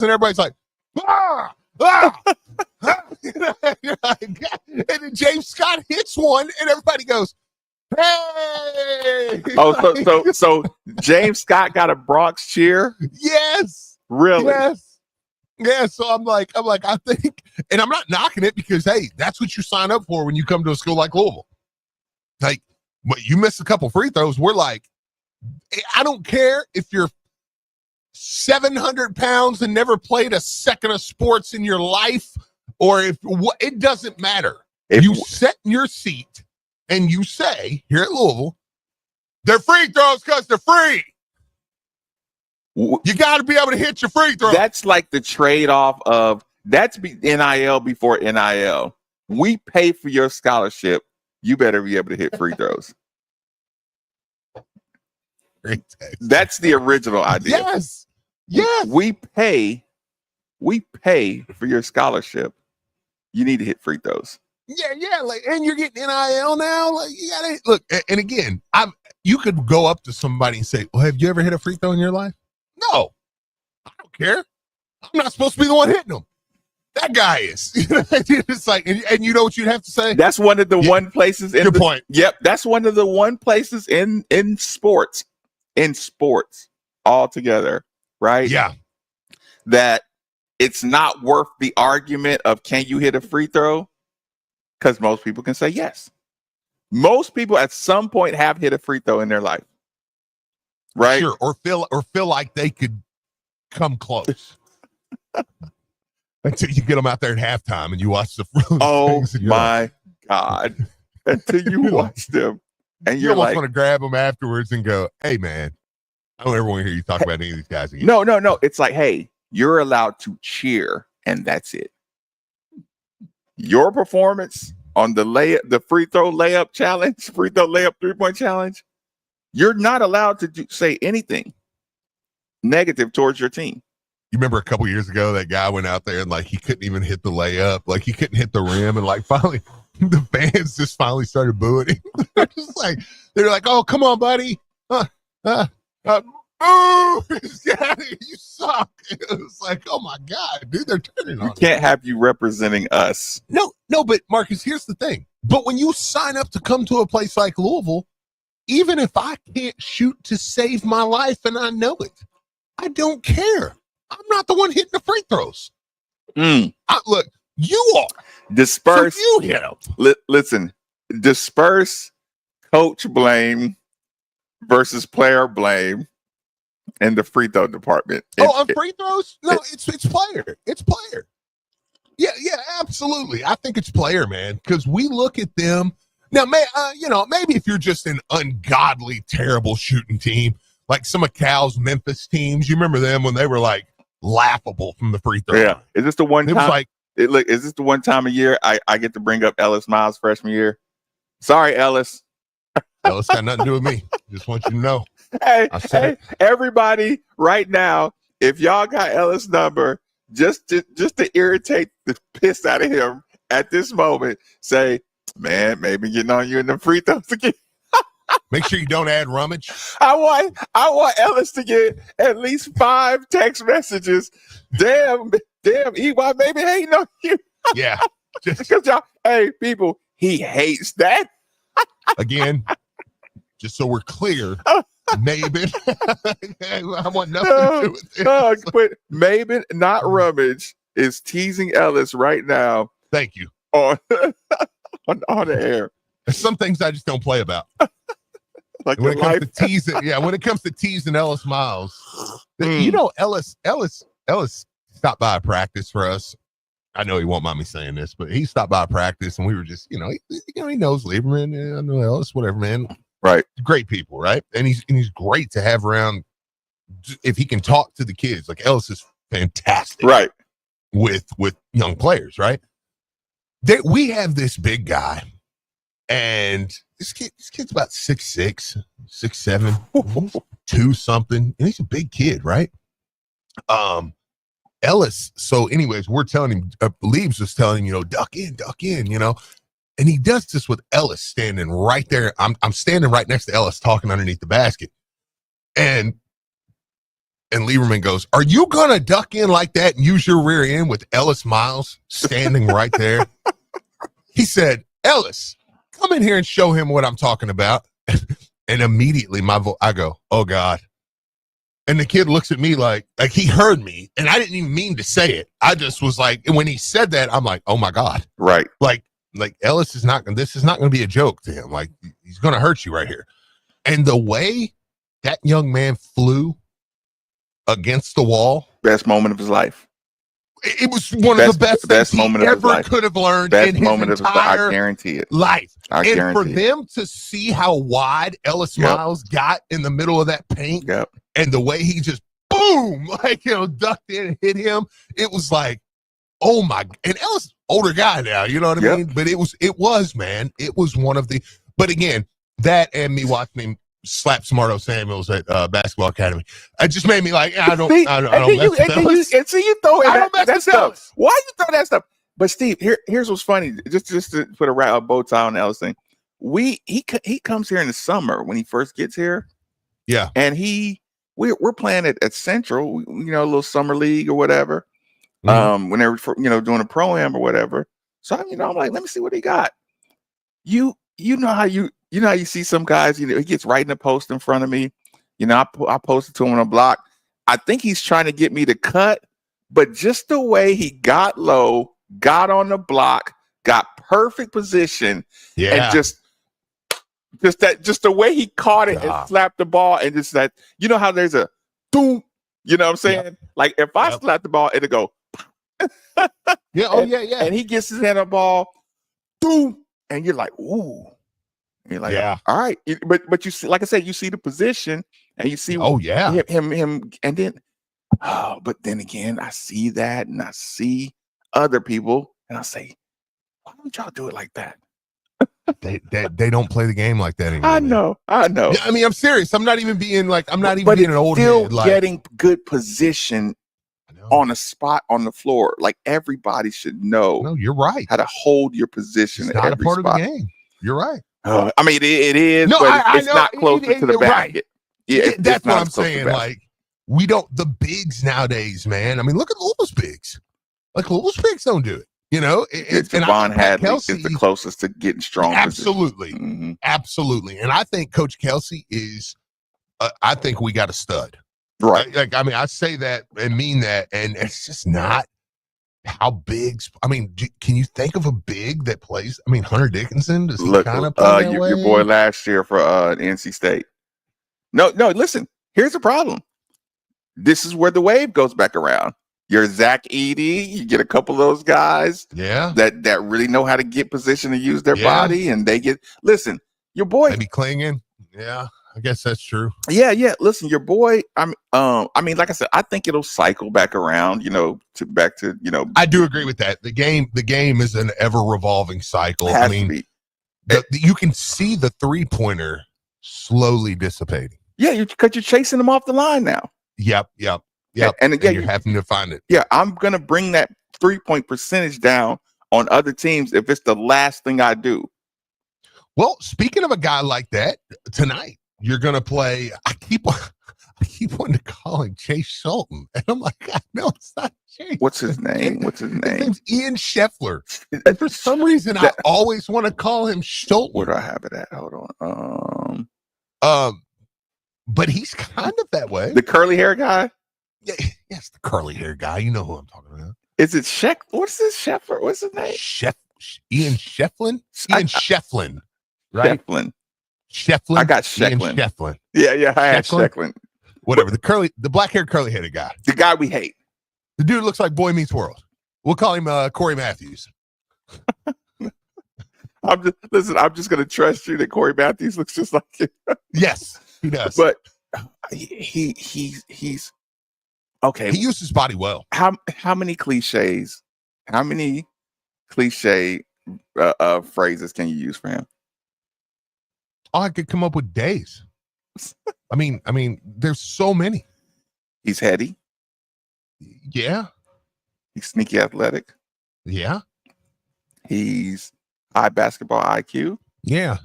and everybody's like, ah, ah, ah. And then James Scott hits one, and everybody goes, hey! Oh, so James Scott got a Bronx cheer? Yes. Really? Yes. Yeah. So I'm like, I think, and I'm not knocking it because, hey, that's what you sign up for when you come to a school like Louisville. Like, you miss a couple free throws. We're like, I don't care if you're 700 pounds and never played a second of sports in your life, or if it doesn't matter. If you sit in your seat and you say, here at Louisville, they're free throws because they're free. You got to be able to hit your free throw. That's like the trade-off of that's NIL before NIL. We pay for your scholarship. You better be able to hit free throws. That's the original idea. Yes. Yes. We pay for your scholarship. You need to hit free throws. Yeah. Like, and you're getting NIL now. Like, you gotta look. And again, you could go up to somebody and say, "Well, have you ever hit a free throw in your life?" No, I don't care. I'm not supposed to be the one hitting them. That guy is. It's like, and you know what you'd have to say? That's one of the one places. Good point. Yep, that's one of the one places in sports altogether, right? Yeah. That it's not worth the argument of can you hit a free throw? Because most people can say yes. Most people at some point have hit a free throw in their life. Right. Sure. Or feel like they could come close. Until you get them out there at halftime and you watch the oh my God. Until you watch them and you're like, want to grab them afterwards and go, hey man, I don't ever want to hear you talk about any of these guys again. No. It's like, hey, you're allowed to cheer and that's it. Your performance on the free throw layup challenge, free throw layup 3-point challenge, you're not allowed to say anything negative towards your team. You remember a couple years ago, that guy went out there and like he couldn't even hit the layup, like he couldn't hit the rim, and like finally the fans just finally started booing him. they're like, "Oh, come on, buddy! Boo! You suck!" It was like, "Oh my God, dude, they're turning on you." Can't have you representing us. No, but Marcus, here's the thing. But when you sign up to come to a place like Louisville, even if I can't shoot to save my life and I know it, I don't care. I'm not the one hitting the free throws. Look, you are. Disperse. So you hit them. Listen, disperse coach blame versus player blame in the free throw department. On free throws? No, it's player. It's player. Yeah, absolutely. I think it's player, man, because we look at them. Now, maybe if you're just an ungodly, terrible shooting team, like some of Cal's Memphis teams, you remember them when they were like laughable from the free throw. Yeah. Is this the one time? It was like, is this the one time a year I get to bring up Ellis Miles freshman year? Sorry, Ellis. Ellis got nothing to do with me. Just want you to know. Hey, everybody, right now, if y'all got Ellis' number, just to irritate the piss out of him at this moment, say, man, maybe getting on you in the free throws again. Make sure you don't add rummage. I want Ellis to get at least 5 text messages. Damn, EY, maybe hating on you. Yeah. Because y'all, hey, people, he hates that. Again, just so we're clear, Maven. I want nothing to do with this. But Maven, not rummage, is teasing Ellis right now. Thank you. On the air. There's some things I just don't play about. Like when it comes to teasing, when it comes to teasing Ellis Miles, Ellis stopped by a practice for us. I know he won't mind me saying this, but he stopped by a practice and we were just, he knows Lieberman, I know Ellis, whatever, man. Right. Great people, right? And he's great to have around if he can talk to the kids. Like Ellis is fantastic. Right. With young players, right? We have this big guy, and this kid's about 6'6", 6'7", 2 something, and he's a big kid, right? Ellis. So, anyways, we're telling him. Leaves was telling him, duck in, and he does this with Ellis standing right there. I'm standing right next to Ellis, talking underneath the basket, and And Lieberman goes, "Are you going to duck in like that and use your rear end with Ellis Miles standing right there?" He said, "Ellis, come in here and show him what I'm talking about." And immediately I go, "Oh God." And the kid looks at me like he heard me, and I didn't even mean to say it. I just was like, and when he said that, I'm like, "Oh my God." Right. Like Ellis is not, this is not going to be a joke to him. Like, he's going to hurt you right here. And the way that young man flew against the wall. Best moment of his life. It was one of the best things he ever could have learned in his entire I guarantee it. life. I and guarantee for them to see how wide Ellis Miles got in the middle of that paint and the way he just boom, ducked in and hit him, it was like, oh my. And Ellis, older guy now, you know what I mean? But it was, man. It was one of the, but again, that and me watching him slap Smarto Samuels at Basketball Academy, it just made me like, I don't mess with Ellis. And see, you throw I don't mess that with stuff. Ellis. Why you throw that stuff? But Steve, here's what's funny. Just to put a bow tie on the Ellis thing. He comes here in the summer when he first gets here. Yeah. And we're playing at Central, a little summer league or whatever. When they were doing a pro-am or whatever. So I'm like, let me see what he got. You know how you see some guys, he gets right in the post in front of me. I posted to him on a block. I think he's trying to get me to cut, but just the way he got low, got on the block, got perfect position, and just the way he caught it and slapped the ball, and just that, how there's a boom, you know what I'm saying? Yep. Like if I slap the ball, it'll go. And he gets his hand on the ball, boom, and you're like, ooh. And you're like, all right. But you see, like I said, you see the position and you see him, and then but then again, I see that and I see other people and I say, why don't y'all do it like that? They don't play the game like that anymore. I know. Yeah, I mean, I'm serious. I'm not even being being an old still head. Like, getting good position on a spot on the floor. Like everybody should know. No, you're right. How to hold your position. It's not a part of the game. You're right. I mean, it is, but it's not closer to the basket. Yeah, that's what I'm saying. Like, we don't, the bigs nowadays, man. I mean, look at Louisville's bigs. Like, Louisville's bigs don't do it. Devon Hadley is the closest to getting strong. Absolutely. Mm-hmm. Absolutely. And I think Coach Kelsey is, I think we got a stud. Right. Like, I mean, I say that and mean that. And it's just not how bigs. I mean, can you think of a big that plays? I mean, Hunter Dickinson, does he kind of play that way? Your boy last year for NC State. No, listen, here's the problem. This is where the wave goes back around. You're Zach Edey. You get a couple of those guys that really know how to get position and use their body, and they get, listen, your boy. Maybe Klingon. Yeah, I guess that's true. Yeah. Listen, your boy, I mean, like I said, I think it'll cycle back around, back to. I do agree with that. The game is an ever revolving cycle. I mean, you can see the 3-pointer slowly dissipating. Yeah, because you're chasing them off the line now. Yep. And again, you're having to find it. Yeah, I'm gonna bring that 3-point percentage down on other teams if it's the last thing I do. Well, speaking of a guy like that, tonight you're gonna play. I keep wanting to call him Chase Schulten, and I'm like, God, no, it's not Chase. What's his name? His name's Ian Scheffler. And for some reason, I always want to call him Schulten. Where do I have it at? Hold on. But he's kind of that way. The curly hair guy. Yeah, yes, the curly hair guy. You know who I'm talking about. Is it What's this Scheffler? What's his name? Ian Schefflin? Ian Schefflin. Right? Schefflin. I got Schefflin. Schefflin. Yeah, I had Schefflin. Whatever. The black-haired, curly-headed guy. The guy we hate. The dude looks like Boy Meets World. We'll call him Corey Matthews. I'm just gonna trust you that Corey Matthews looks just like you. Yes, he does. But he's okay. He uses his body well. How many cliches? How many cliche phrases can you use for him? Oh, I could come up with days. I mean, there's so many. He's heady. Yeah. He's sneaky athletic. Yeah. He's high basketball IQ. Yeah.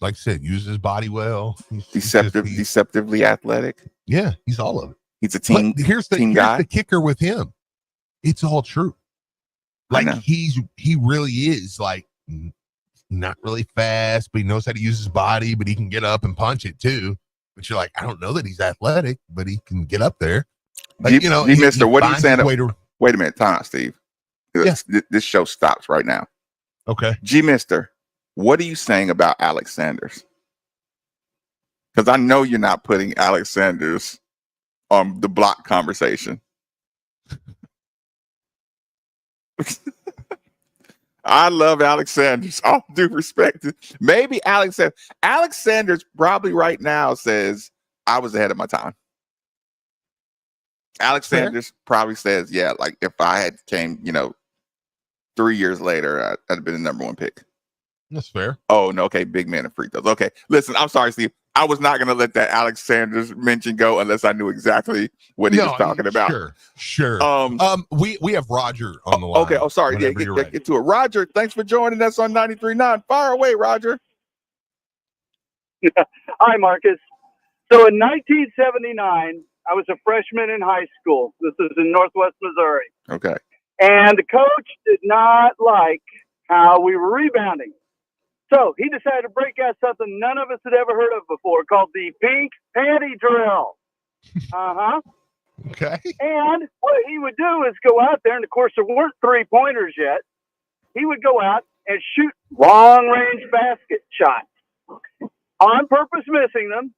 Like I said, uses his body well. Deceptively athletic. Yeah, he's all of it. He's a team. But here's team guy. the kicker with him. It's all true. Like he really is like not really fast, but he knows how to use his body, but he can get up and punch it too. But you're like, I don't know that he's athletic, but he can get up there. Like, Mister, what are you saying? Wait a minute, time out, Steve. This show stops right now. Okay. Mister, what are you saying about Alex Sanders? Because I know you're not putting Alex Sanders on the block conversation. I love Alex Sanders. All due respect. Maybe Alex Sanders probably right now says, I was ahead of my time. Alex Sanders probably says, yeah, like if I had came, 3 years later, I'd have been the number one pick. That's fair. Oh, no. Okay. Big man and free throws. Okay. Listen, I'm sorry, Steve. I was not going to let that Alex Sanders mention go unless I knew exactly what he was talking about. Sure. We have Roger on the line. Okay. Oh, sorry. Yeah, get to it. Roger, thanks for joining us on 93.9. Fire away, Roger. Hi, Marcus. So in 1979, I was a freshman in high school. This is in Northwest Missouri. Okay. And the coach did not like how we were rebounding. So he decided to break out something none of us had ever heard of before called the pink panty drill. Okay. And what he would do is go out there, and of course there weren't 3-pointers yet. He would go out and shoot long-range basket shots, on purpose missing them.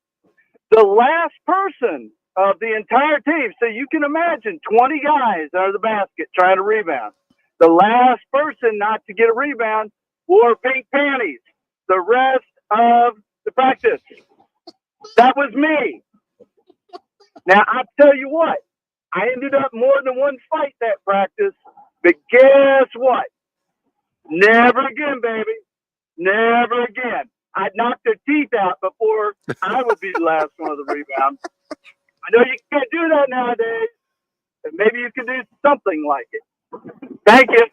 The last person of the entire team, so you can imagine 20 guys out of the basket trying to rebound. The last person not to get a rebound wore pink panties the rest of the practice. That was me. Now, I'll tell you what, I ended up more than one fight that practice, but guess what? Never again, baby. Never again. I'd knock their teeth out before I would be the last one of the rebounds. I know you can't do that nowadays, but maybe you can do something like it. Thank you.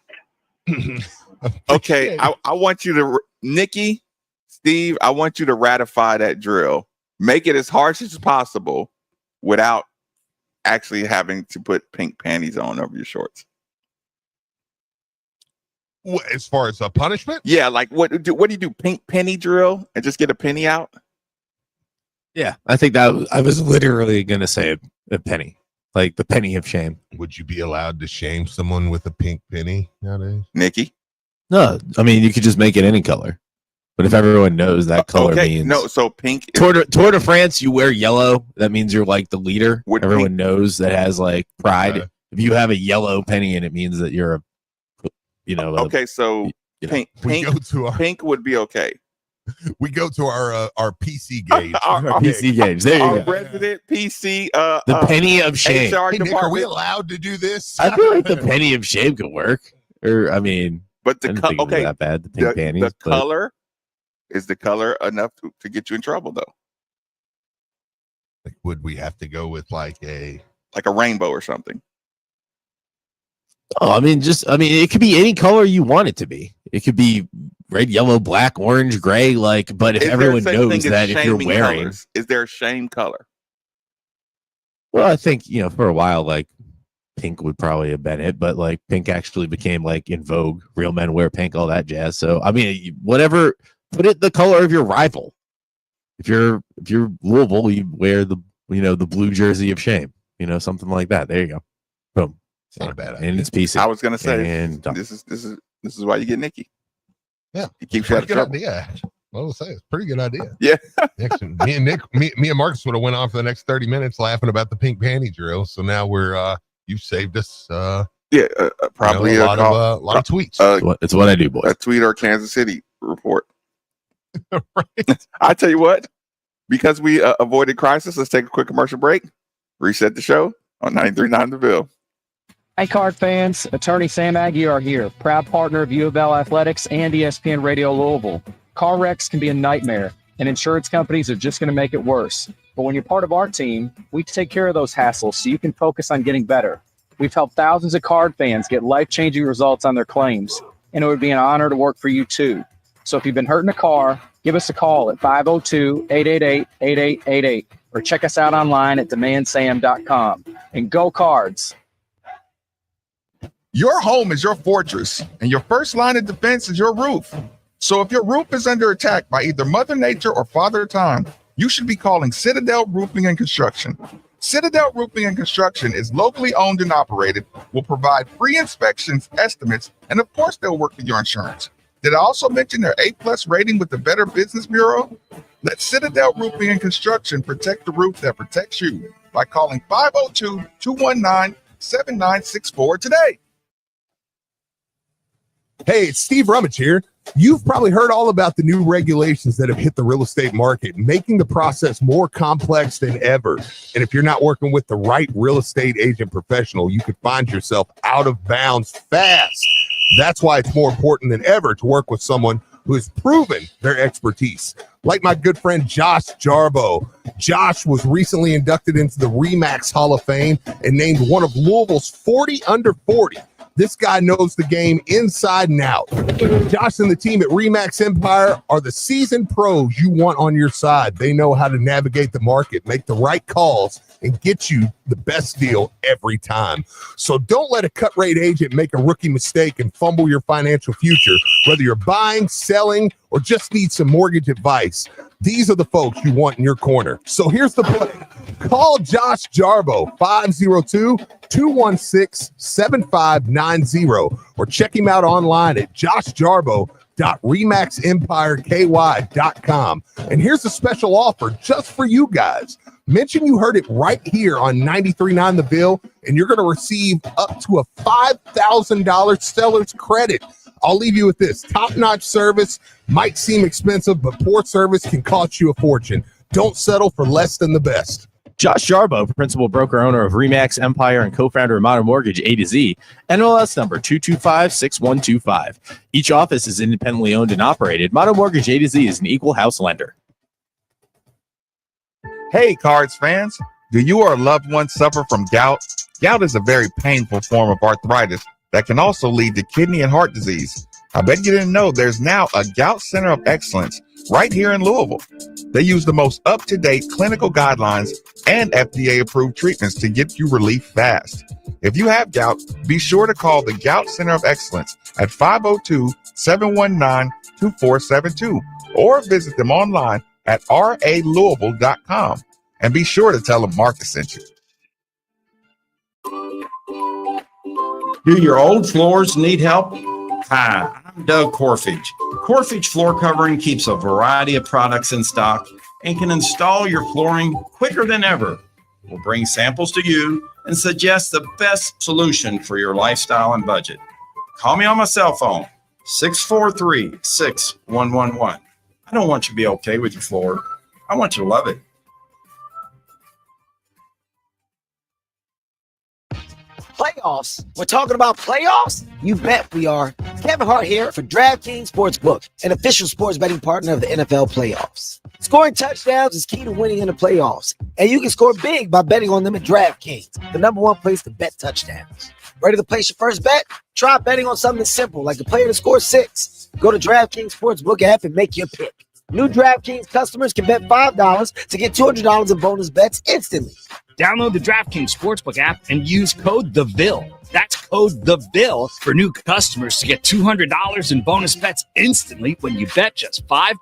Okay, I want you to, Nikki, Steve, I want you to ratify that drill. Make it as harsh as possible without actually having to put pink panties on over your shorts. As far as a punishment? Yeah, like what do you do? Pink penny drill and just get a penny out? Yeah, I think I was literally going to say a penny, like the penny of shame. Would you be allowed to shame someone with a pink penny nowadays? Nikki? No, I mean, you could just make it any color. But if everyone knows that color means... No, so pink... Tour de France, you wear yellow. That means you're like the leader. Everyone knows that has like pride. If you have a yellow penny in it, means that you're okay, so pink would be okay. We go to our PC gauge. our PC gauge. There you go. Resident PC. The penny of shame. Hey, Nick, are we allowed to do this? I feel like the penny of shame could work. Or I mean, but the that bad. The pink panties. The color is the color enough to get you in trouble, though. Like, would we have to go with like a rainbow or something? Oh, I mean, it could be any color you want it to be. It could be red, yellow, black, orange, gray. But if everyone knows that if you're wearing, colors? Is there a shame color? Well, I think for a while, like pink would probably have been it, but like pink actually became like in vogue. Real men wear pink, all that jazz. So I mean, whatever. Put it the color of your rival. If you're Louisville, you wear the the blue jersey of shame. Something like that. There you go. Boom. It's not a bad idea. And it's PC. I was gonna say this is why you get Nikki. Yeah, it keeps you out of trouble. Idea. I will say it's a pretty good idea. Yeah. me and Marcus would have went on for the next 30 minutes laughing about the pink panty drill. So now you've saved us. Probably a lot of tweets. It's what I do, boys. A tweet or Kansas City report. Right. I tell you what, because we avoided crisis, let's take a quick commercial break. Reset the show on 93.9 The Ville. Hi, Card fans. Attorney Sam Aguirre here, proud partner of U of L Athletics and ESPN Radio Louisville. Car wrecks can be a nightmare, and insurance companies are just going to make it worse. But when you're part of our team, we take care of those hassles so you can focus on getting better. We've helped thousands of Card fans get life-changing results on their claims, and it would be an honor to work for you too. So if you've been hurt in a car, give us a call at 502-888-8888 or check us out online at demandsam.com. And go Cards! Your home is your fortress, and your first line of defense is your roof. So if your roof is under attack by either Mother Nature or Father Time, you should be calling Citadel Roofing and Construction. Citadel Roofing and Construction is locally owned and operated, will provide free inspections, estimates, and of course they'll work with your insurance. Did I also mention their A+ rating with the Better Business Bureau? Let Citadel Roofing and Construction protect the roof that protects you by calling 502-219-7964 today. Hey, it's Steve Rummage here. You've probably heard all about the new regulations that have hit the real estate market, making the process more complex than ever. And if you're not working with the right real estate agent professional, you could find yourself out of bounds fast. That's why it's more important than ever to work with someone who has proven their expertise. Like my good friend Josh Jarbo. Josh was recently inducted into the RE/MAX Hall of Fame and named one of Louisville's 40 under 40. This guy knows the game inside and out. Josh and the team at RE/MAX Empire are the seasoned pros you want on your side. They know how to navigate the market, make the right calls, and get you the best deal every time. So don't let a cut rate agent make a rookie mistake and fumble your financial future. Whether you're buying, selling, or just need some mortgage advice, these are the folks you want in your corner. So here's the play. Call Josh Jarbo, 502-216-7590, or check him out online at joshjarbo.remaxempireky.com. And here's a special offer just for you guys. Mention you heard it right here on 93.9 The Bill, and you're going to receive up to a $5,000 seller's credit. I'll leave you with this. Top-notch service might seem expensive, but poor service can cost you a fortune. Don't settle for less than the best. Josh Jarbo, principal broker owner of RE/MAX Empire and co-founder of Modern Mortgage A to Z, NMLS number 2256125. Each office is independently owned and operated. Modern Mortgage A to Z is an equal house lender. Hey, Cards fans, do you or a loved one suffer from gout? Gout is a very painful form of arthritis that can also lead to kidney and heart disease. I bet you didn't know there's now a Gout Center of Excellence right here in Louisville. They use the most up-to-date clinical guidelines and FDA-approved treatments to get you relief fast. If you have gout, be sure to call the Gout Center of Excellence at 502-719-2472 or visit them online at ralouisville.com. And be sure to tell them Marcus sent you. Do your old floors need help? Hi, I'm Doug Corfage. Corfage Floor Covering keeps a variety of products in stock and can install your flooring quicker than ever. We'll bring samples to you and suggest the best solution for your lifestyle and budget. Call me on my cell phone, 643-6111. I don't want you to be okay with your floor. I want you to love it. Playoffs? We're talking about playoffs? You bet we are. Kevin Hart here for DraftKings Sportsbook, an official sports betting partner of the NFL playoffs. Scoring touchdowns is key to winning in the playoffs, and you can score big by betting on them at DraftKings, the #1 place to bet touchdowns. Ready to place your first bet? Try betting on something simple like a player to score 6. Go to DraftKings Sportsbook app and make your pick. New DraftKings customers can bet $5 to get $200 in bonus bets instantly. Download the DraftKings Sportsbook app and use code THEVILL. That's code THEVILL for new customers to get $200 in bonus bets instantly when you bet just $5.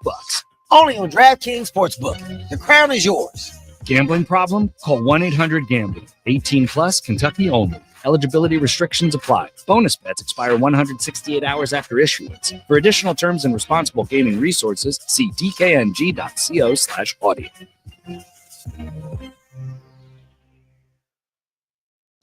Only on DraftKings Sportsbook. The crown is yours. Gambling problem? Call 1-800-GAMBLING. 18 plus, Kentucky only. Eligibility restrictions apply. Bonus bets expire 168 hours after issuance. For additional terms and responsible gaming resources, see dkng.co/audio.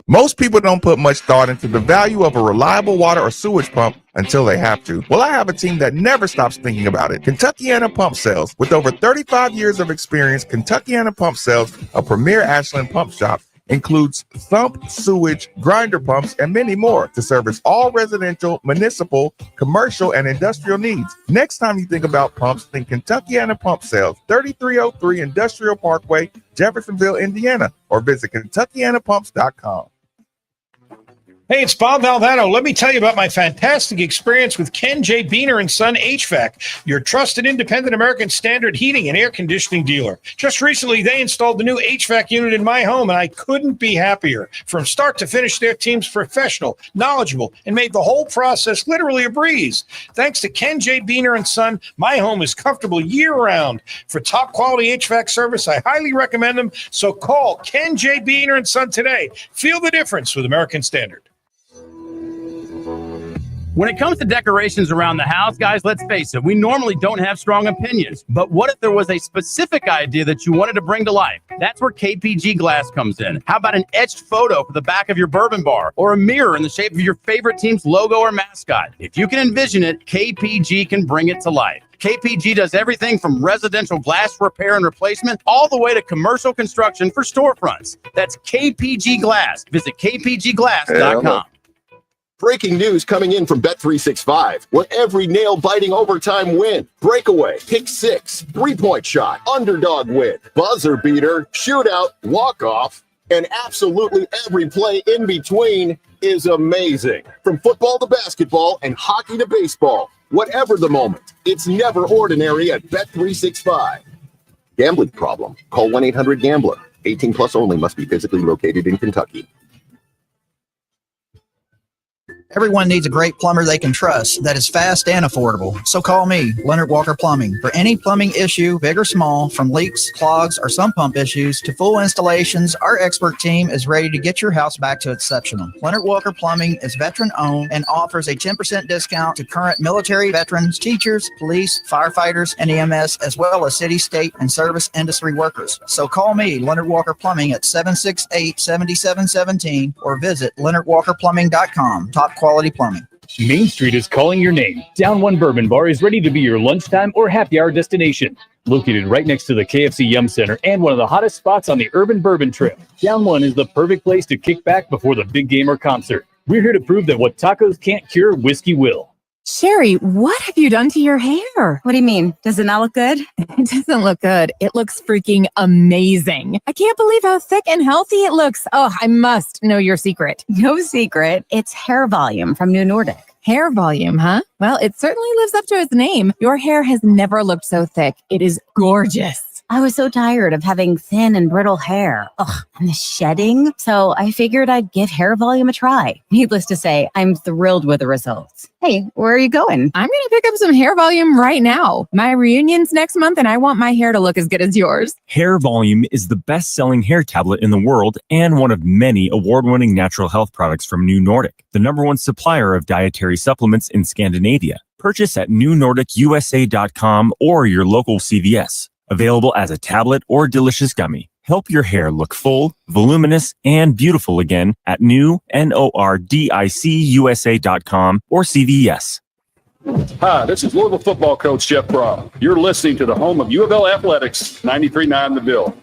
Most people don't put much thought into the value of a reliable water or sewage pump until they have to. Well, I have a team that never stops thinking about it. Kentuckiana Pump Sales. With over 35 years of experience, Kentuckiana Pump Sales, a premier Ashland pump shop, includes thump, sewage, grinder pumps, and many more to service all residential, municipal, commercial, and industrial needs. Next time you think about pumps, think Kentuckiana Pump Sales, 3303 Industrial Parkway, Jeffersonville, Indiana, or visit KentuckianaPumps.com. Hey, it's Bob Valvano. Let me tell you about my fantastic experience with Ken J. Beener & Son HVAC, your trusted independent American Standard heating and air conditioning dealer. Just recently, they installed the new HVAC unit in my home, and I couldn't be happier. From start to finish, their team's professional, knowledgeable, and made the whole process literally a breeze. Thanks to Ken J. Beener & Son, my home is comfortable year-round. For top-quality HVAC service, I highly recommend them, so call Ken J. Beener & Son today. Feel the difference with American Standard. When it comes to decorations around the house, guys, let's face it, we normally don't have strong opinions. But what if there was a specific idea that you wanted to bring to life? That's where KPG Glass comes in. How about an etched photo for the back of your bourbon bar or a mirror in the shape of your favorite team's logo or mascot? If you can envision it, KPG can bring it to life. KPG does everything from residential glass repair and replacement all the way to commercial construction for storefronts. That's KPG Glass. Visit kpgglass.com. Breaking news coming in from Bet365, where every nail-biting overtime win, breakaway, pick six, three-point shot, underdog win, buzzer beater, shootout, walk-off, and absolutely every play in between is amazing. From football to basketball and hockey to baseball, whatever the moment, it's never ordinary at Bet365. Gambling problem? Call 1-800-GAMBLER. 18 plus only. Must be physically located in Kentucky. Everyone needs a great plumber they can trust that is fast and affordable. So call me, Leonard Walker Plumbing. For any plumbing issue, big or small, from leaks, clogs, or sump pump issues to full installations, our expert team is ready to get your house back to exceptional. Leonard Walker Plumbing is veteran-owned and offers a 10% discount to current military veterans, teachers, police, firefighters, and EMS, as well as city, state, and service industry workers. So call me, Leonard Walker Plumbing, at 768-7717 or visit leonardwalkerplumbing.com. Top quality plumbing. Main Street is calling your name. Down One Bourbon Bar is ready to be your lunchtime or happy hour destination. Located right next to the KFC Yum Center and one of the hottest spots on the Urban Bourbon Trail, Down One is the perfect place to kick back before the big game or concert. We're here to prove that what tacos can't cure, whiskey will. Sherry, what have you done to your hair? What do you mean? Does it not look good? It doesn't look good. It looks freaking amazing. I can't believe how thick and healthy it looks. Oh, I must know your secret. No secret. It's hair volume from New Nordic. Hair volume, huh? Well, it certainly lives up to its name. Your hair has never looked so thick. It is gorgeous. I was so tired of having thin and brittle hair. Ugh, and the shedding. So I figured I'd give Hair Volume a try. Needless to say, I'm thrilled with the results. Hey, where are you going? I'm going to pick up some Hair Volume right now. My reunion's next month, and I want my hair to look as good as yours. Hair Volume is the best-selling hair tablet in the world and one of many award-winning natural health products from New Nordic, the #1 supplier of dietary supplements in Scandinavia. Purchase at newnordicusa.com or your local CVS. Available as a tablet or delicious gummy. Help your hair look full, voluminous, and beautiful again at newnordicusa.com or CVS. Hi, this is Louisville football coach Jeff Brown. You're listening to the home of U of L Athletics, 93.9 The Bill.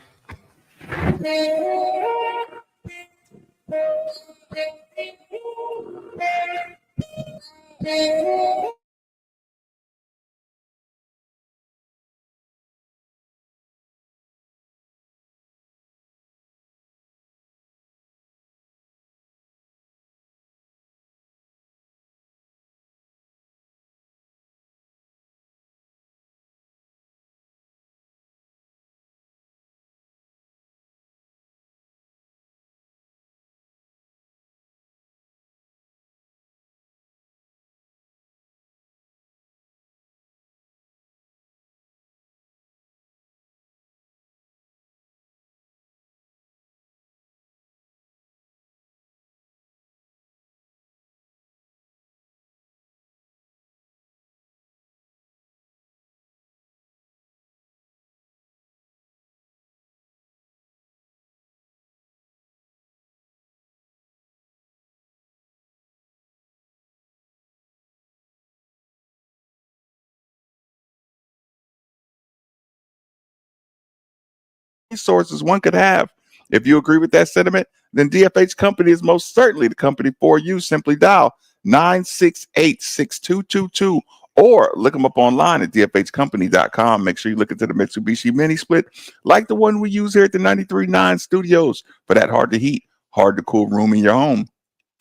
Resources one could have. If you agree with that sentiment, then DFH Company is most certainly the company for you. Simply dial 968-6222 or look them up online at dfhcompany.com. Make sure you look into the Mitsubishi Mini Split like the one we use here at the 93.9 studios for that hard to heat, hard to cool room in your home.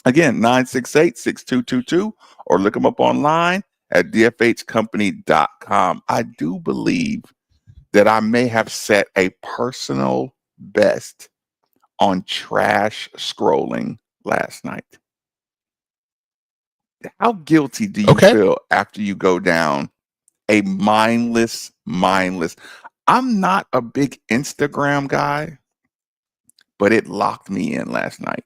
Again, 968-6222, or look them up online at dfhcompany.com. I do believe that I may have set a personal best on trash scrolling last night. How guilty do you feel after you go down a mindless? I'm not a big Instagram guy, but it locked me in last night.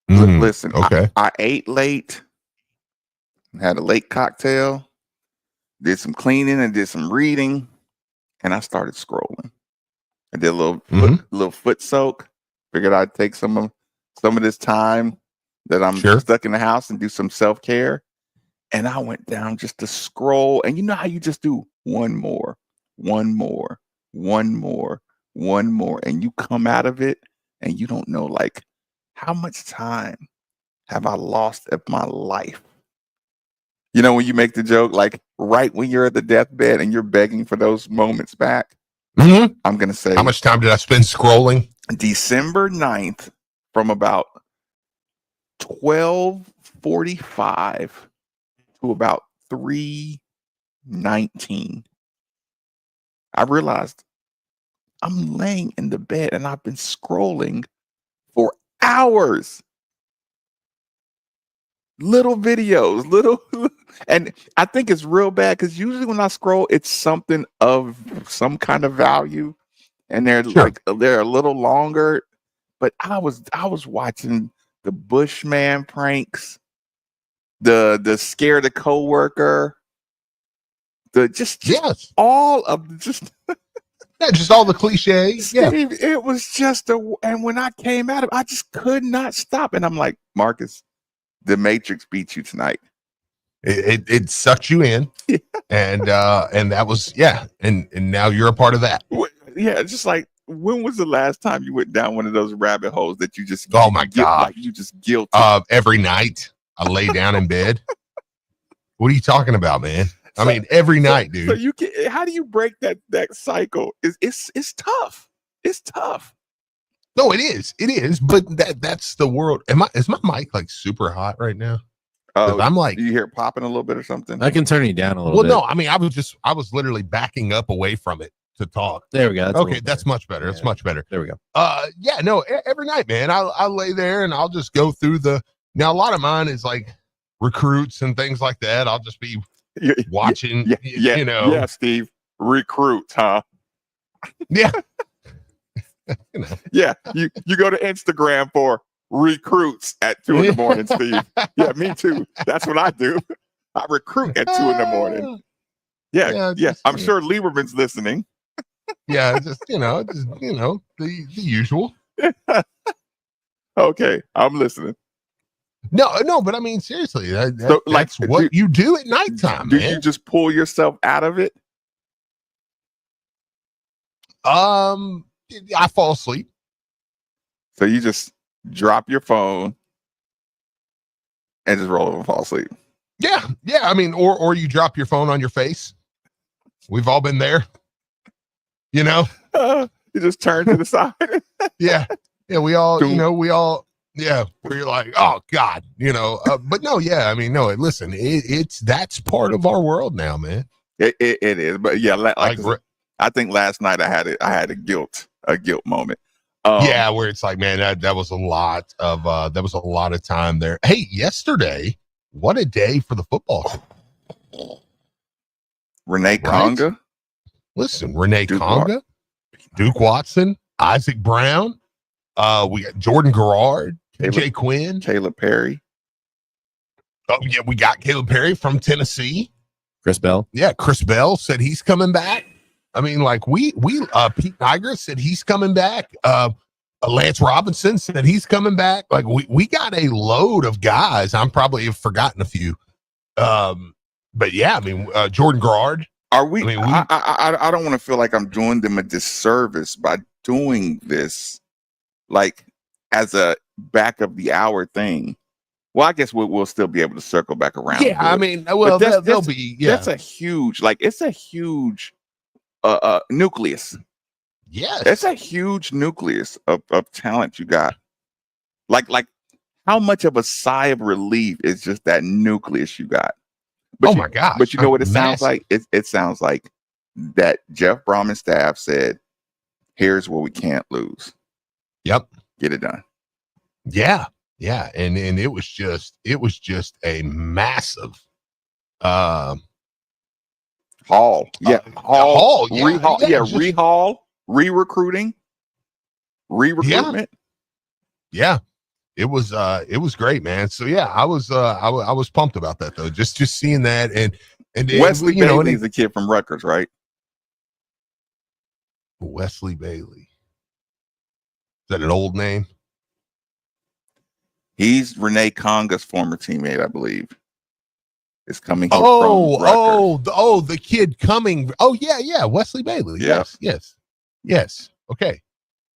Listen, I ate late, had a late cocktail, did some cleaning and did some reading, and I started scrolling. I did a little foot soak. Figured I'd take some of this time that I'm stuck in the house and do some self-care. And I went down just to scroll. And you know how you just do one more, and you come out of it and you don't know, like, how much time have I lost of my life? You know, when you make the joke, like right when you're at the deathbed and you're begging for those moments back. I'm going to say, how much time did I spend scrolling? December 9th from about 12:45 to about 3:19. I realized I'm laying in the bed and I've been scrolling for hours. Little videos, and I think it's real bad because usually when I scroll, it's something of some kind of value, and they're a little longer. But I was watching the Bushman pranks, the scare the coworker, all of just just all the cliches. Steve, it was just and when I came out of it, I just could not stop, and I'm like, Marcus, the Matrix beat you tonight. It sucked you in, and that was and now you're a part of that. Yeah, just like, when was the last time you went down one of those rabbit holes that you just God, like you just guilty? Every night I lay down in bed. What are you talking about, man? I mean, every night, dude. So you can. How do you break that cycle? It's tough. It's tough. No, it is. It is. But that's the world. Is my mic like super hot right now? I'm like, do you hear it popping a little bit or something? I can turn you down a little bit. Well, no, I mean, I was literally backing up away from it to talk. There we go. That's much better. That's much better. There we go. Every night, man, I lay there and I'll just go through now a lot of mine is like recruits and things like that. I'll just be watching, you know. Yeah, Steve, recruits, huh? Yeah. Yeah, you go to Instagram for recruits at 2 a.m, Steve. Yeah, me too. That's what I do. I recruit at 2 a.m. Yeah. I'm sure Lieberman's listening. Just the usual. Okay, I'm listening. No, but I mean, seriously, that's what you do at nighttime. Do you just pull yourself out of it? I fall asleep. So you just drop your phone and just roll over and fall asleep. Yeah. I mean, or you drop your phone on your face. We've all been there. You know, you just turn to the side. Yeah. We all, where you're like, oh God, but no, I mean, no, listen, that's part of our world now, man. It is, but I think last night I had a guilt moment. Where it's like, man, that was a lot of time there. Hey, yesterday, what a day for the football. Renee Conga. Listen, Renee Conga, Duke Watson, Isaac Brown. We got Jordan Garrard, KJ Quinn, Caleb Perry. Oh yeah, we got Caleb Perry from Tennessee. Chris Bell. Yeah, Chris Bell said he's coming back. I mean, like we Pete Niger said he's coming back. Lance Robinson said he's coming back. Like we got a load of guys. I'm probably have forgotten a few. But yeah, I mean, Jordan Garrard. Are we? I don't want to feel like I'm doing them a disservice by doing this, like as a back of the hour thing. Well, I guess we'll still be able to circle back around. Yeah, I mean, well, they'll be. Yeah, that's a huge, it's a huge nucleus. Yes, it's a huge nucleus of talent you got. Like how much of a sigh of relief is just that nucleus you got? My gosh. But you know what it sounds Massive. like? It sounds like that Jeff Brahman's staff said, here's what we can't lose. Yep. Get it done. Yeah. Yeah. And it was just a massive haul. Yeah. Haul. Yeah. Rehaul. Yeah, Yeah. just- Rehaul. Re-recruiting. Re-recruitment. Yeah. It was great, man. So yeah, I was pumped about that though. Just seeing that and Wesley you know, Bailey is a kid from Rutgers, right? Wesley Bailey. Is that an old name? He's Renee Conga's former teammate, I believe. Is coming here from Rutgers. The kid coming. Oh yeah, Wesley Bailey. Yeah. Yes. Okay.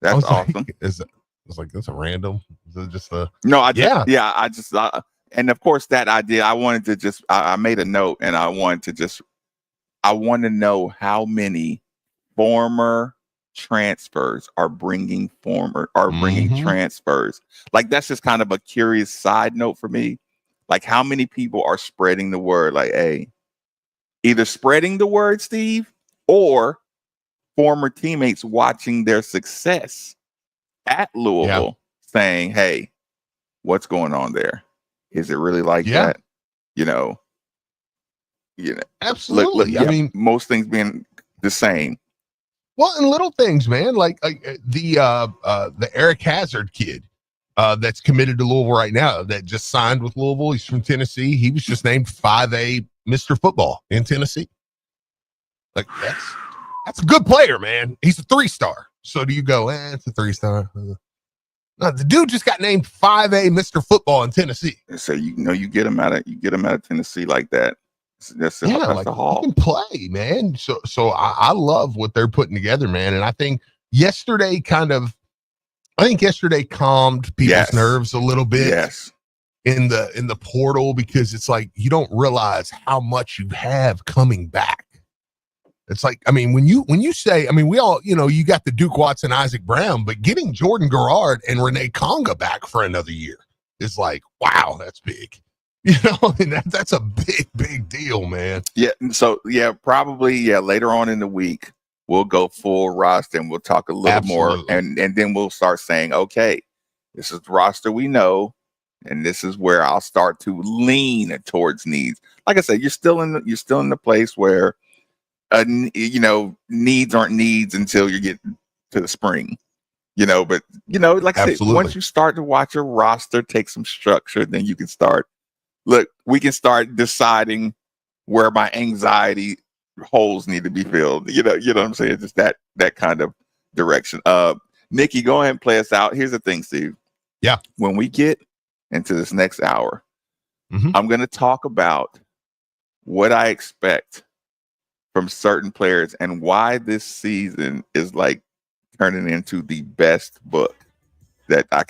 That's awesome. It's like that's a random. Is it just a No, I just and of course that idea. I wanted to just I made a note and I want to know how many former transfers are bringing transfers. Like that's just kind of a curious side note for me. Like how many people are spreading the word? Like, hey, either spreading the word, Steve, or former teammates watching their success at Louisville saying, hey, what's going on there? Is it really like that? You know, absolutely. I mean, most things being the same. Well, and little things, man, like the Eric Hazard kid that's committed to Louisville right now that just signed with Louisville. He's from Tennessee. He was just named 5A Mr. Football in Tennessee. Like that's a good player, man. He's a 3-star. So do you go, it's a 3-star? No, the dude just got named 5A Mr. Football in Tennessee. So you get him out of Tennessee like that. That's like a haul. You can play, man. So I love what they're putting together, man. And I think yesterday calmed people's nerves a little bit. Yes. In the portal, because it's like you don't realize how much you have coming back. It's like, I mean, when you say, I mean, we all, you got the Duke Watson, Isaac Brown, but getting Jordan Garrard and Renee Conga back for another year is like, wow, that's big. And that's a big deal, man. Yeah. So probably later on in the week we'll go full roster and we'll talk a little more, and then we'll start saying, okay, this is the roster we know, and this is where I'll start to lean towards needs. Like I said, you're still in the place where needs aren't needs until you get to the spring, but like I said, once you start to watch a roster take some structure, then you can start. Look, we can start deciding where my anxiety holes need to be filled. You know what I'm saying? Just that kind of direction. Nikki, go ahead and play us out. Here's the thing, Steve. Yeah. When we get into this next hour, I'm going to talk about what I expect from certain players and why this season is like turning into the best book that I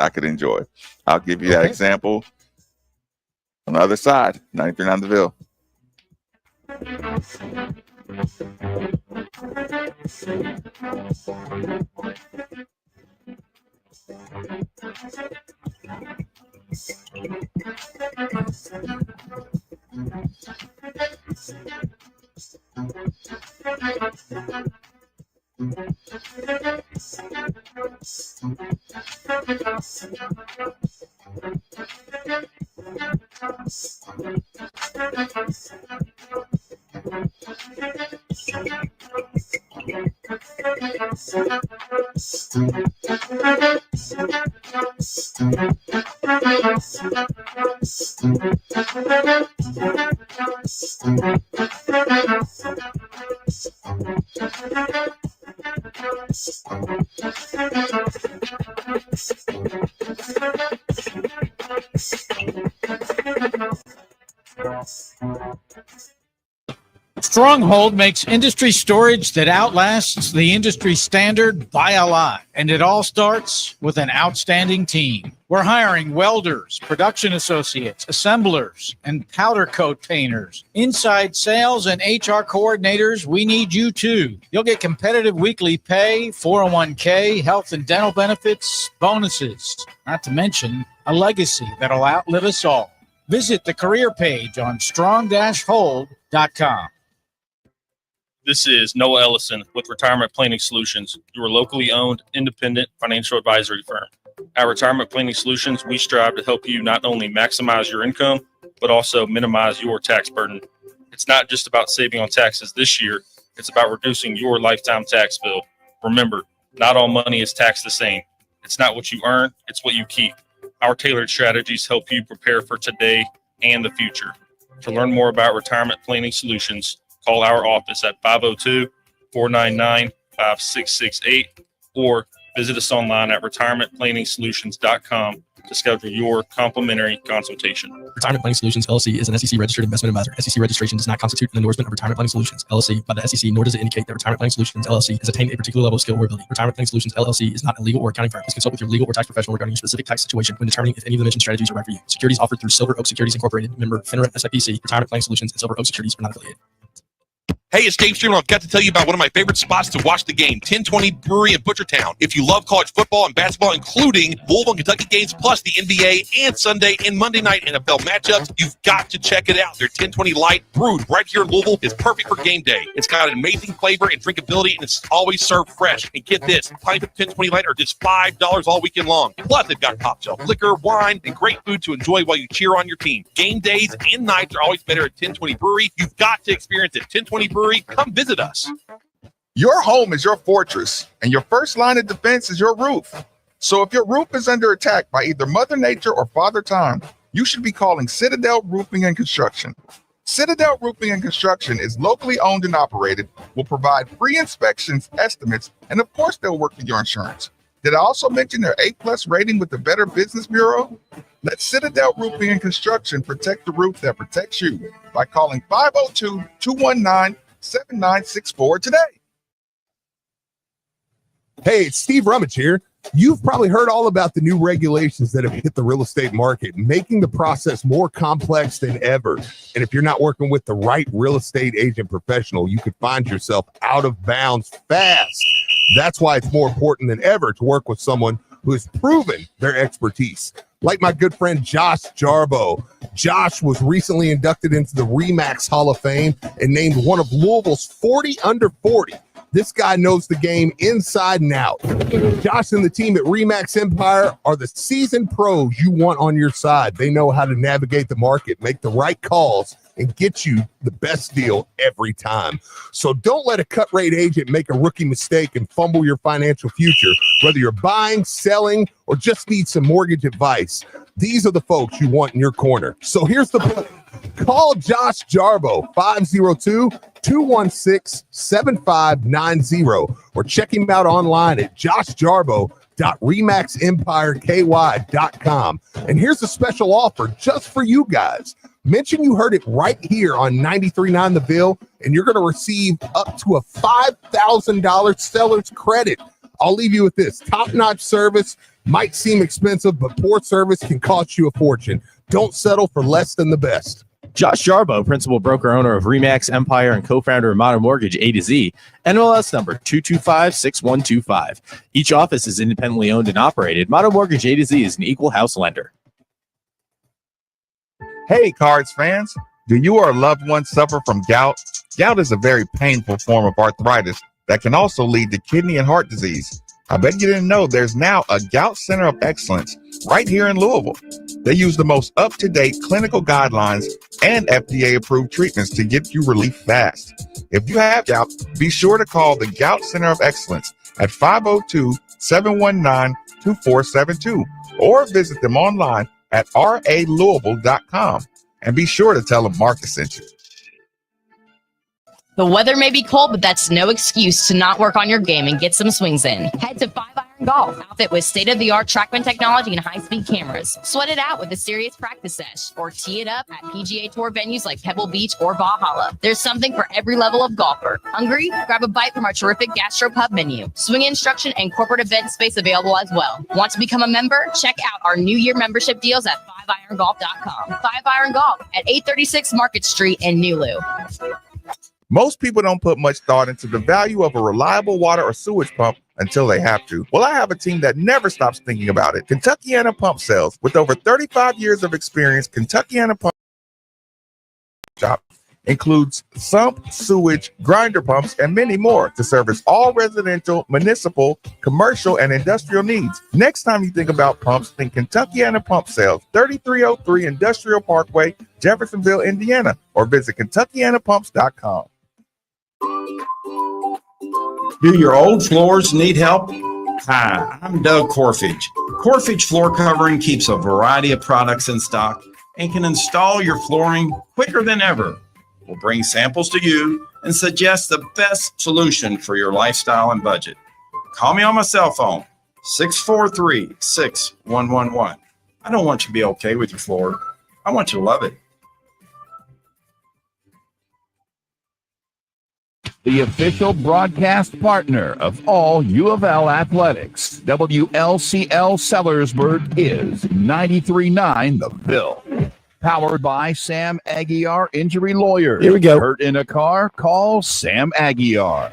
could enjoy. I'll give you that example on the other side. 93.9 The Ville. Stronghold makes industry storage that outlasts the industry standard by a lot. And it all starts with an outstanding team. We're hiring welders, production associates, assemblers, and powder coat painters. Inside sales and HR coordinators, we need you too. You'll get competitive weekly pay, 401k, health and dental benefits, bonuses, not to mention a legacy that'll outlive us all. Visit the career page on strong-hold.com. This is Noah Ellison with Retirement Planning Solutions, your locally owned independent financial advisory firm. At Retirement Planning Solutions, we strive to help you not only maximize your income, but also minimize your tax burden. It's not just about saving on taxes this year, it's about reducing your lifetime tax bill. Remember, not all money is taxed the same. It's not what you earn, it's what you keep. Our tailored strategies help you prepare for today and the future. To learn more about Retirement Planning Solutions, call our office at 502-499-5668 or visit us online at retirementplanningsolutions.com to schedule your complimentary consultation. Retirement Planning Solutions, LLC is an SEC registered investment advisor. SEC registration does not constitute an endorsement of Retirement Planning Solutions, LLC by the SEC, nor does it indicate that Retirement Planning Solutions, LLC has attained a particular level of skill or ability. Retirement Planning Solutions, LLC is not a legal or accounting firm. Please consult with your legal or tax professional regarding your specific tax situation when determining if any of the mentioned strategies are right for you. Securities offered through Silver Oak Securities Incorporated, member FINRA SIPC. Retirement Planning Solutions and Silver Oak Securities are not affiliated. Hey, it's James Streamer. I've got to tell you about one of my favorite spots to watch the game, 1020 Brewery in Butchertown. If you love college football and basketball, including Louisville and Kentucky games, plus the NBA and Sunday and Monday night NFL matchups, you've got to check it out. Their 1020 Light, brewed right here in Louisville, is perfect for game day. It's got an amazing flavor and drinkability, and it's always served fresh. And get this, pints of 1020 Light are just $5 all weekend long. Plus, they've got top shelf liquor, wine, and great food to enjoy while you cheer on your team. Game days and nights are always better at 1020 Brewery. You've got to experience it. 1020 Brewery. Come visit us. Your home is your fortress, and your first line of defense is your roof. So if your roof is under attack by either Mother Nature or Father Time, you should be calling Citadel Roofing and Construction. Citadel Roofing and Construction is locally owned and operated, will provide free inspections, estimates, and of course they'll work with your insurance. Did I also mention their A+ rating with the Better Business Bureau? Let Citadel Roofing and Construction protect the roof that protects you by calling 502-219-7964 today. Hey, it's Steve Rummage here. You've probably heard all about the new regulations that have hit the real estate market, making the process more complex than ever. And if you're not working with the right real estate agent professional, you could find yourself out of bounds fast. That's why it's more important than ever to work with someone who has proven their expertise. Like my good friend Josh Jarbo. Josh was recently inducted into the RE/MAX Hall of Fame and named one of Louisville's 40 under 40. This guy knows the game inside and out. Josh and the team at RE/MAX Empire are the seasoned pros you want on your side. They know how to navigate the market, make the right calls, and get you the best deal every time. So don't let a cut rate agent make a rookie mistake and fumble your financial future. Whether you're buying, selling, or just need some mortgage advice, these are the folks you want in your corner. So here's the plan. Call Josh Jarbo, 502-216-7590, or check him out online at joshjarbo.remaxempireky.com. And here's a special offer just for you guys. Mention you heard it right here on 93.9 The Ville, and you're going to receive up to a $5,000 seller's credit. I'll leave you with this. Top-notch service might seem expensive, but poor service can cost you a fortune. Don't settle for less than the best. Josh Jarbo, principal broker owner of RE/MAX Empire and co-founder of Modern Mortgage A to Z, NMLS number 2256125. Each office is independently owned and operated. Modern Mortgage A to Z is an equal house lender. Hey, Cards fans, do you or a loved one suffer from gout? Gout is a very painful form of arthritis that can also lead to kidney and heart disease. I bet you didn't know there's now a Gout Center of Excellence right here in Louisville. They use the most up-to-date clinical guidelines and FDA-approved treatments to get you relief fast. If you have gout, be sure to call the Gout Center of Excellence at 502-719-2472 or visit them online at ralouisville.com, and be sure to tell them Marcus sent you. The weather may be cold, but that's no excuse to not work on your game and get some swings in. Head to 5 Iron Golf, outfit with state-of-the-art TrackMan technology and high-speed cameras. Sweat it out with a serious practice sesh, or tee it up at PGA Tour venues like Pebble Beach or Valhalla. There's something for every level of golfer. Hungry? Grab a bite from our terrific gastropub menu. Swing instruction and corporate event space available as well. Want to become a member? Check out our New Year membership deals at 5irongolf.com. 5 Iron Golf at 836 Market Street in Nulu. Most people don't put much thought into the value of a reliable water or sewage pump until they have to. Well, I have a team that never stops thinking about it. Kentuckiana Pump Sales. With over 35 years of experience, Kentuckiana Pump Shop includes sump, sewage, grinder pumps, and many more to service all residential, municipal, commercial, and industrial needs. Next time you think about pumps, think Kentuckiana Pump Sales, 3303 Industrial Parkway, Jeffersonville, Indiana, or visit KentuckianaPumps.com. Do your old floors need help? Hi, I'm Doug Corfage. Corfage Floor Covering keeps a variety of products in stock and can install your flooring quicker than ever. We'll bring samples to you and suggest the best solution for your lifestyle and budget. Call me on my cell phone, 643-6111. I don't want you to be okay with your floor. I want you to love it. The official broadcast partner of all U of L athletics, WLCL Sellersburg is 93.9 The Bill. Powered by Sam Aguiar Injury Lawyers. Here we go. Hurt in a car? Call Sam Aguiar.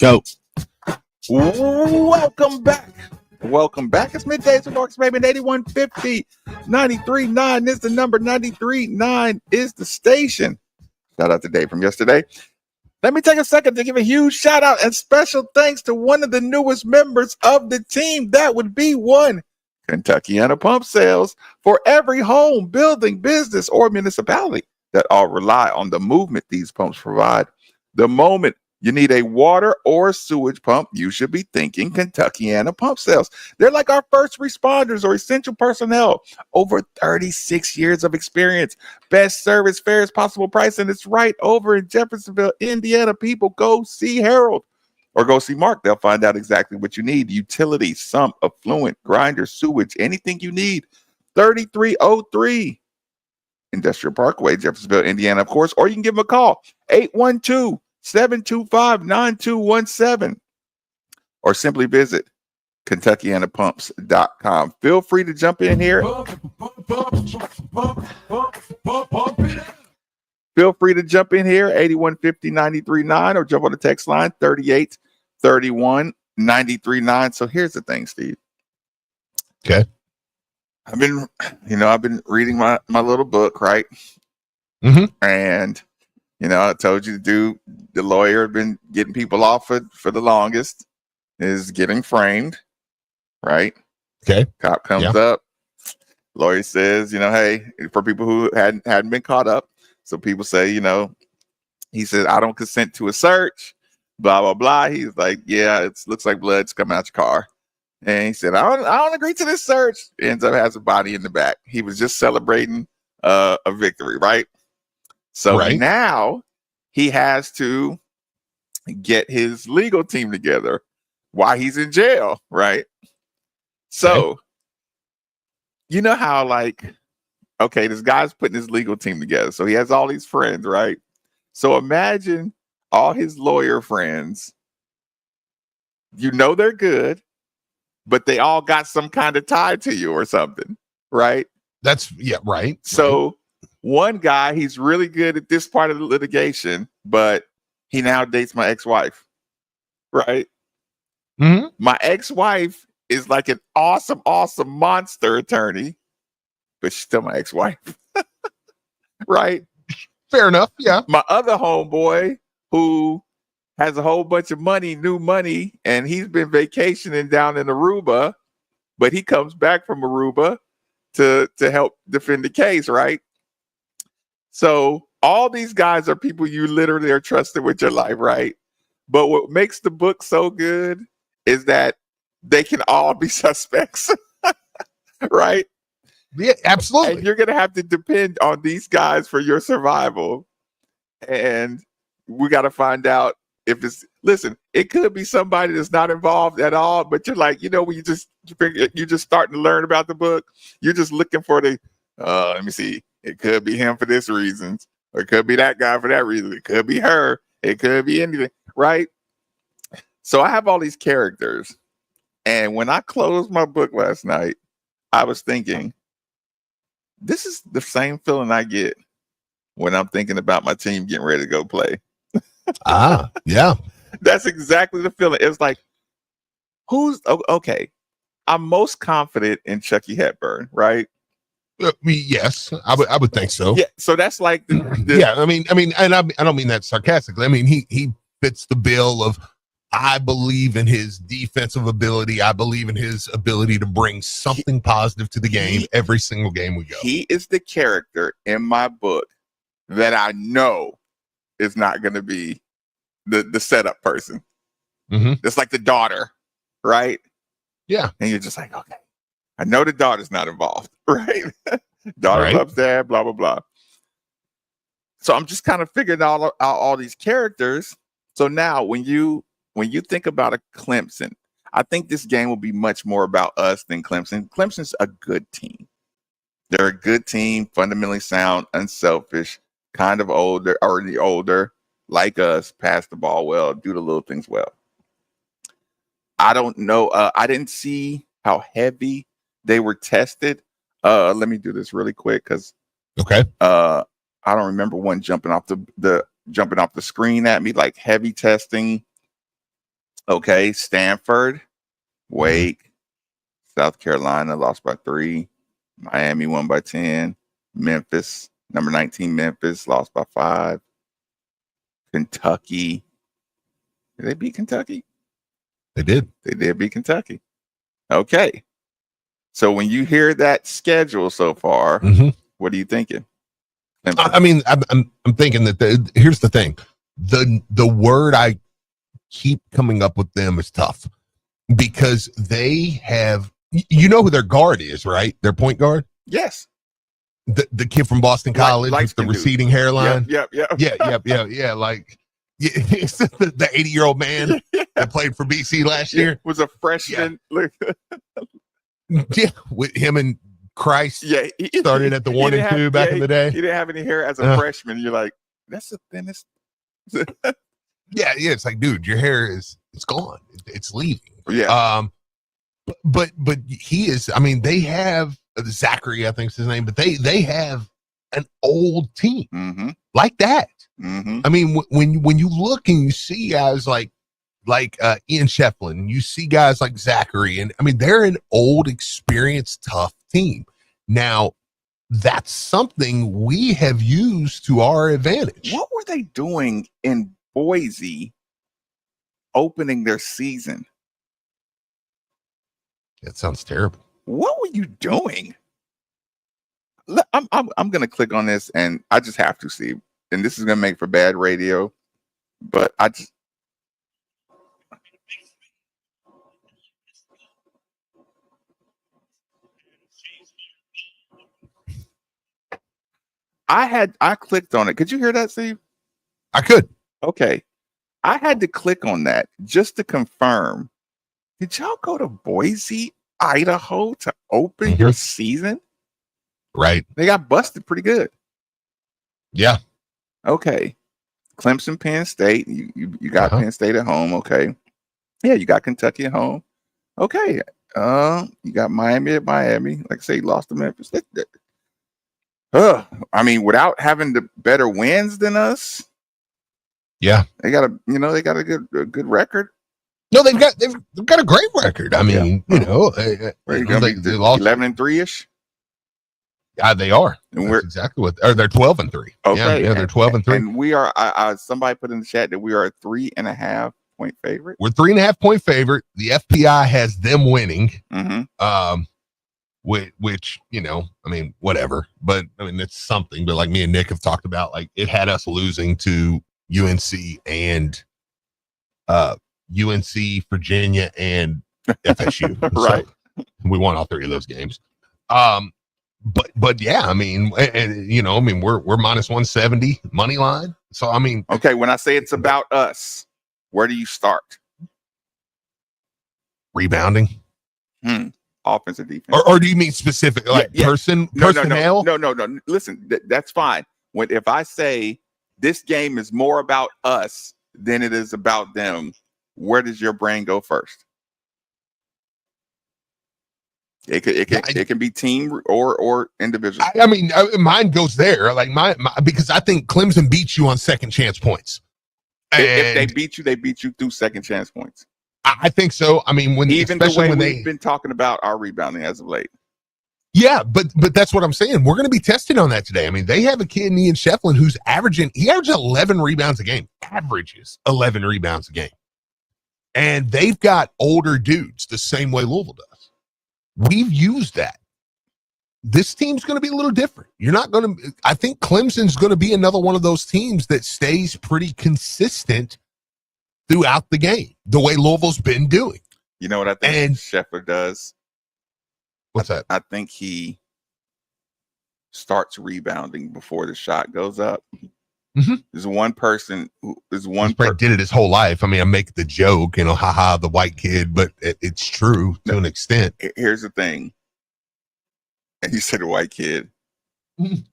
Go. Welcome back. Welcome back. It's Middays with Marcus Maven, 8150 93.9 is the number. 93.9 is the station. Shout out to Dave from yesterday. Let me take a second to give a huge shout out and special thanks to one of the newest members of the team. That would be one Kentuckiana Pump Sales. For every home, building, business, or municipality that all rely on the movement these pumps provide. The moment you need a water or sewage pump, you should be thinking Kentuckiana Pump Sales. They're like our first responders or essential personnel. Over 36 years of experience. Best service, fairest possible price, and it's right over in Jeffersonville, Indiana. People, go see Harold or go see Mark. They'll find out exactly what you need. Utilities, sump, affluent, grinder, sewage, anything you need. 3303 Industrial Parkway, Jeffersonville, Indiana, of course. Or you can give them a call, 812-725-9217, or simply visit KentuckianaPumps.com. Feel free to jump in here. Feel free to jump in here, 8150-939, or jump on the text line, 3831-939. So here's the thing, Steve. Okay. I've been reading my little book, right? Mm-hmm. And I told you the lawyer had been getting people off for the longest, is getting framed, right? Okay. Cop comes up. Lawyer says, hey, for people who hadn't been caught up. So people say, he said, I don't consent to a search, blah, blah, blah. He's like, yeah, it looks like blood's coming out your car. And he said, I don't agree to this search. Ends up has a body in the back. He was just celebrating a victory, right? So now he has to get his legal team together while he's in jail, right? So, you know how this guy's putting his legal team together. So he has all these friends, right? So imagine all his lawyer friends, they're good, but they all got some kind of tie to you or something, right? Right. So one guy, he's really good at this part of the litigation, but he now dates my ex-wife, right? Mm-hmm. My ex-wife is like an awesome, awesome monster attorney, but she's still my ex-wife, right? Fair enough, yeah. My other homeboy, who has a whole bunch of money, new money, and he's been vacationing down in Aruba, but he comes back from Aruba to help defend the case, right? So all these guys are people you literally are trusted with your life, right? But what makes the book so good is that they can all be suspects, right? Yeah, absolutely. And you're going to have to depend on these guys for your survival. And we got to find out if it's Listen, it could be somebody that's not involved at all, but you're like, when you're just starting to learn about the book, you're just looking for let me see. It could be him for this reason, or it could be that guy for that reason. It could be her. It could be anything, right? So I have all these characters. And when I closed my book last night, I was thinking, this is the same feeling I get when I'm thinking about my team getting ready to go play. Yeah. That's exactly the feeling. It's like, okay. I'm most confident in Chucky Hepburn, right? Yes, I would think so. Yeah. So that's like, yeah. I mean, and I don't mean that sarcastically. I mean, he fits the bill of, I believe in his defensive ability. I believe in his ability to bring something positive to the game every single game we go. He is the character in my book that I know is not going to be the setup person. It's like the daughter, right? Yeah. And you're just like, okay, I know the daughter's not involved, right? Daughter loves dad, blah, blah, blah. So I'm just kind of figuring out all these characters. So now when you think about a Clemson, I think this game will be much more about us than Clemson. Clemson's a good team. They're a good team, fundamentally sound, unselfish, kind of older, already older, like us, pass the ball well, do the little things well. I don't know. I didn't see how heavy they were tested. Let me do this really quick because I don't remember one jumping off the screen at me, like heavy testing. Okay, Stanford, Wake, South Carolina lost by 3, Miami won by 10, Memphis, number 19 Memphis lost by 5, Kentucky. Did they beat Kentucky? They did. They did beat Kentucky. Okay. So when you hear that schedule so far, what are you thinking? I mean, I'm thinking that here's the thing. The word I keep coming up with them is tough because they have, who their guard is, right? Their point guard. Yes. The kid from Boston College with the receding hairline. Yep. Yeah. Like it's the 80-year-old man that played for BC last year. Was a freshman. Yeah, with him and Christ. Yeah, he started at the 1 and 2 back in the day. He didn't have any hair as a freshman. You're like, that's the thinnest. Yeah. It's like, dude, your hair it's gone. It's leaving. Yeah. But he is. I mean, they have Zachary, I think is his name, but they have an old team like that. I mean, when you look and you see guys like Ian Shefflin, you see guys like Zachary, and I mean, they're an old, experienced, tough team. Now, that's something we have used to our advantage. What were they doing in Boise opening their season? That sounds terrible. What were you doing? I'm going to click on this, and I just have to see. And this is going to make for bad radio, but I clicked on it. Could you hear that, Steve? I could. Okay. I had to click on that just to confirm. Did y'all go to Boise, Idaho to open your season? Right. They got busted pretty good. Yeah. Okay. Clemson, Penn State. You got Penn State at home. Okay. Yeah, you got Kentucky at home. Okay. You got Miami at Miami. Like I say, you lost to Memphis. I mean, without having the better wins than us. Yeah. They got a good record. No, they've got a great record. I mean, they lost 11-3ish. Yeah, they are. And that's exactly what. Or they're 12-3. Okay. Yeah, they're 12-3. And we are. Somebody put in the chat that we are a 3.5 point favorite. We're 3.5 point favorite. The FPI has them winning. Which I mean, whatever. But I mean, it's something. But like me and Nick have talked about, like it had us losing to UNC and UNC, Virginia, and FSU. Right. So we won all 3 of those games. But yeah, I mean, and I mean, we're minus 170 money line. So I mean, okay. When I say it's about us, where do you start? Rebounding. Offense or defense? Or do you mean specific, like personnel? No. Listen, that's fine. If I say this game is more about us than it is about them, where does your brain go first? It can be team or individual. I mean, mine goes there. Like my because I think Clemson beats you on second chance points. If they beat you through second chance points. I think so. I mean, especially when we've been talking about our rebounding as of late. Yeah, but that's what I'm saying. We're going to be tested on that today. I mean, they have a kid, Ian Shefflin, who's averages 11 rebounds a game. Averages 11 rebounds a game. And they've got older dudes the same way Louisville does. We've used that. This team's going to be a little different. I think Clemson's going to be another one of those teams that stays pretty consistent throughout the game, the way Louisville's been doing. You know what I think Sheffler does? What's that? I think he starts rebounding before the shot goes up. Mm-hmm. There's one person who is did it his whole life. I mean, I make the joke, haha, the white kid, but it's true to an extent. Here's the thing. And you said a white kid.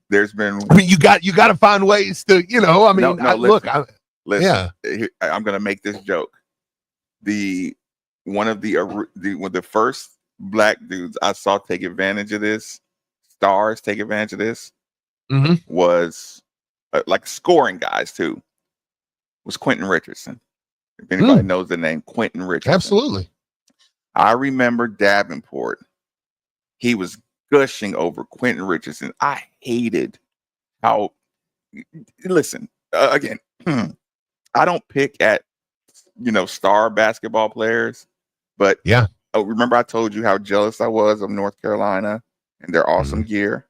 There's been. I mean, you got to find ways to, Listen, I'm going to make this joke. One of the first black dudes I saw take advantage of this, was like scoring guys too, was Quentin Richardson. If anybody knows the name Quentin Richardson. Absolutely. I remember Davenport. He was gushing over Quentin Richardson. I hated how, listen, again, I don't pick at, star basketball players, but yeah. Oh, remember I told you how jealous I was of North Carolina and their awesome gear?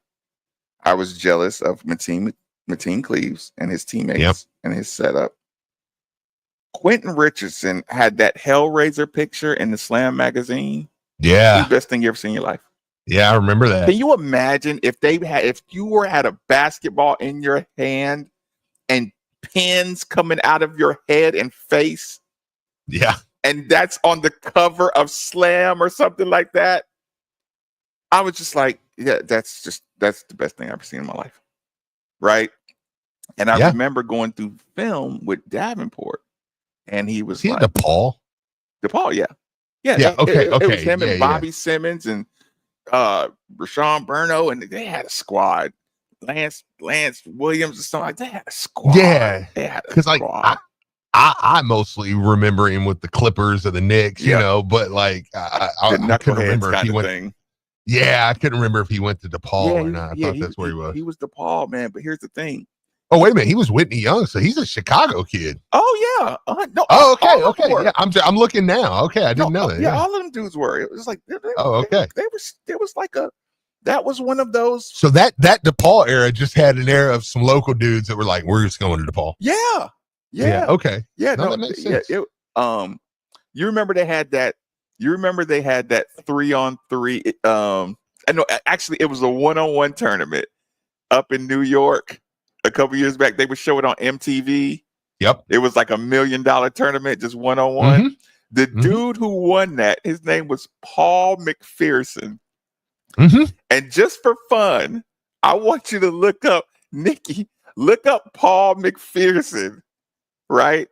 I was jealous of Mateen Cleaves and his teammates and his setup. Quentin Richardson had that Hellraiser picture in the Slam magazine. Yeah. The best thing you ever seen in your life. Yeah, I remember that. Can you imagine if you had a basketball in your hand and pins coming out of your head and face? Yeah. And that's on the cover of Slam or something like that. I was just like, yeah, that's the best thing I've ever seen in my life. Right. And I remember going through film with Davenport, and he was like DePaul, yeah. Okay. It was him and Bobby Simmons and Rashawn Burno, and they had a squad. Lance Williams or something like that. They had a squad. Yeah. Because I mostly remember him with the Clippers or the Knicks, but like I couldn't remember if he went. Yeah, I couldn't remember if he went to DePaul or not. I thought that's where he was. He was DePaul, man. But here's the thing. Oh, wait a minute. He was Whitney Young, so he's a Chicago kid. Oh yeah. No. Oh, okay. Yeah, I'm looking now. Okay, I didn't know that. Yeah, all of them dudes were. It was like. Okay. There was like that was one of those. So that DePaul era just had an era of some local dudes that were like, we're just going to DePaul. Yeah. Okay. Yeah. No, that makes sense. You remember they had that. You remember they had that 3-on-3. I know. Actually, it was a 1-on-1 tournament up in New York a couple years back. They would show it on MTV. Yep. It was like $1 million tournament, just 1-on-1. The dude who won that, his name was Paul McPherson. And just for fun, I want you to look up, Nikki. Look up Paul McPherson. Right?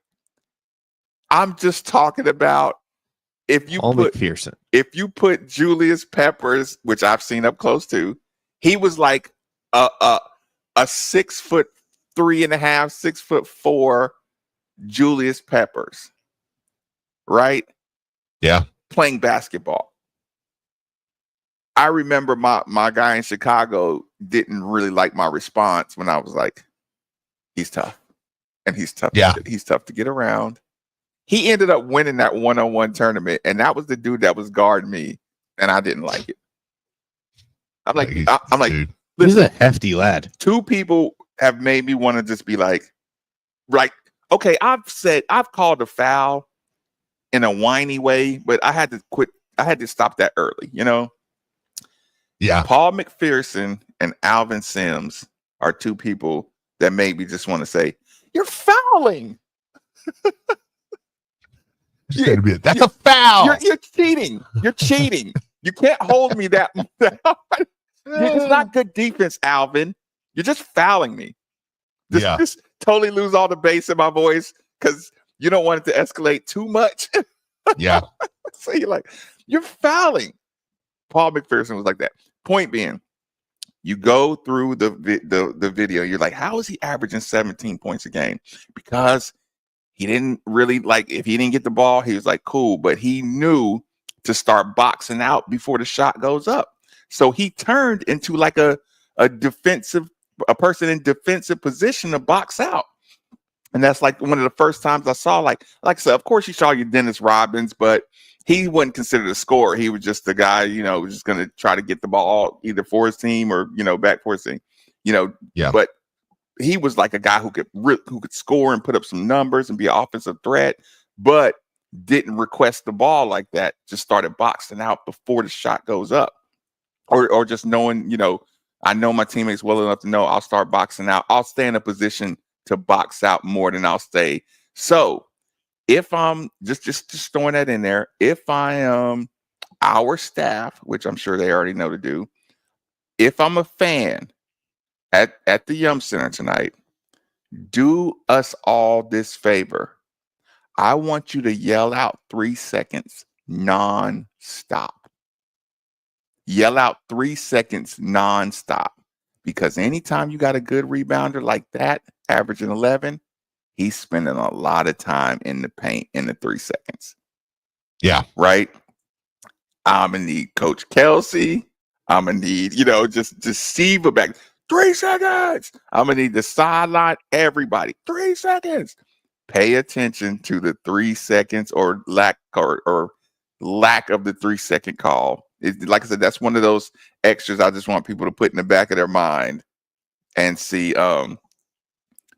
I'm just talking about if you put Julius Peppers, which I've seen up close to, he was like a 6'3.5", 6'4" Julius Peppers. Right? Yeah. Playing basketball. I remember my guy in Chicago didn't really like my response when I was like, he's tough. And he's tough. Yeah. He's tough to get around. He ended up winning that 1-on-1 tournament, and that was the dude that was guarding me, and I didn't like it. I'm like, he's a hefty lad. Two people have made me want to just be like, okay, I've called a foul in a whiny way, but I had to quit. I had to stop that early, Yeah. Paul McPherson and Alvin Sims are two people that made me just want to say, you're fouling. That's a foul. You're cheating. You're cheating. You can't hold me that. It's not good defense, Alvin. You're just fouling me. Just totally lose all the bass in my voice because you don't want it to escalate too much. Yeah. So you're fouling. Paul McPherson was like that. Point being, you go through the video. You're like, how is he averaging 17 points a game? Because he didn't really if he didn't get the ball, he was like, cool. But he knew to start boxing out before the shot goes up. So he turned into like a person in defensive position to box out. And that's like one of the first times I saw, like I said, of course you saw your Dennis Robbins, but he wasn't considered a scorer. He was just the guy, was just going to try to get the ball either for his team or, back for his team, But he was like a guy who could score and put up some numbers and be an offensive threat, but didn't request the ball like that. Just started boxing out before the shot goes up, or just knowing, I know my teammates well enough to know I'll start boxing out. I'll stay in a position to box out more than I'll stay. So if I'm just throwing that in there, if I am our staff, which I'm sure they already know to do, if I'm a fan at the Yum Center tonight, do us all this favor. I want you to yell out 3 seconds non-stop. Yell out 3 seconds non-stop. Because anytime you got a good rebounder like that, averaging 11, he's spending a lot of time in the paint in the 3 seconds. Yeah. Right? I'm going to need Coach Kelsey. I'm going to need, just Steve back. 3 seconds. I'm going to need the sideline, everybody. 3 seconds. Pay attention to the 3 seconds or lack of the 3 second call. Like I said, that's one of those extras I just want people to put in the back of their mind and see. He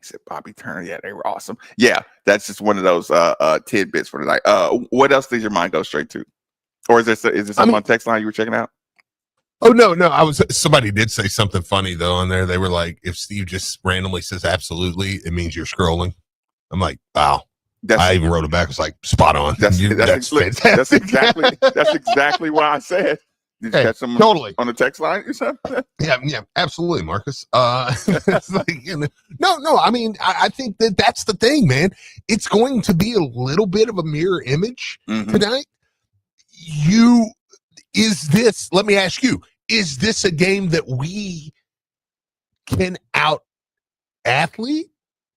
said Bobby Turner. Yeah, they were awesome. Yeah, that's just one of those tidbits for tonight. What else did your mind go straight to? Or is there something on text line you were checking out? Oh, no. Somebody did say something funny though on there. They were like, if Steve just randomly says absolutely, it means you're scrolling. I'm like, wow. I even wrote it back. It's like spot on. That's fantastic. That's exactly what I said. Did you catch them totally on the text line? Yeah, absolutely, Marcus. It's like, no. I mean, I think that's the thing, man. It's going to be a little bit of a mirror image tonight. Let me ask you, is this a game that we can out athlete?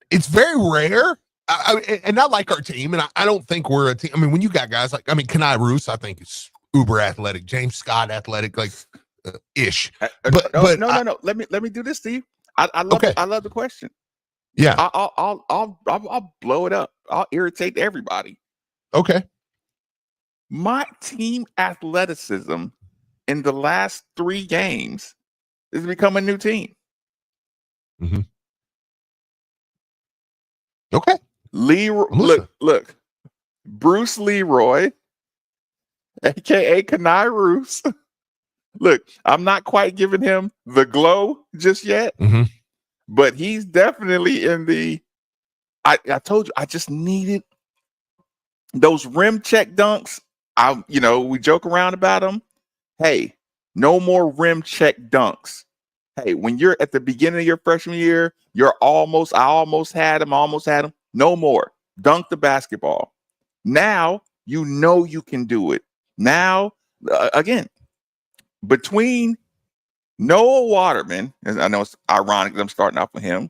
It's very rare. And not like our team, and I don't think we're a team. I mean, when you got guys Kenai Roos, I think is uber athletic. James Scott athletic, ish. But no. Let me do this, Steve. I love the question. Yeah, I'll blow it up. I'll irritate everybody. Okay. My team athleticism in the last 3 games has become a new team. Mm-hmm. Okay. Look, Bruce Leroy, aka Kenai Roos. Look, I'm not quite giving him the glow just yet, but he's definitely in the. I told you, I just needed those rim check dunks. We joke around about them. Hey, no more rim check dunks. Hey, when you're at the beginning of your freshman year, I almost had him. No more. Dunk the basketball. Now, you can do it. Now, again, between Noah Waterman, and I know it's ironic that I'm starting off with him,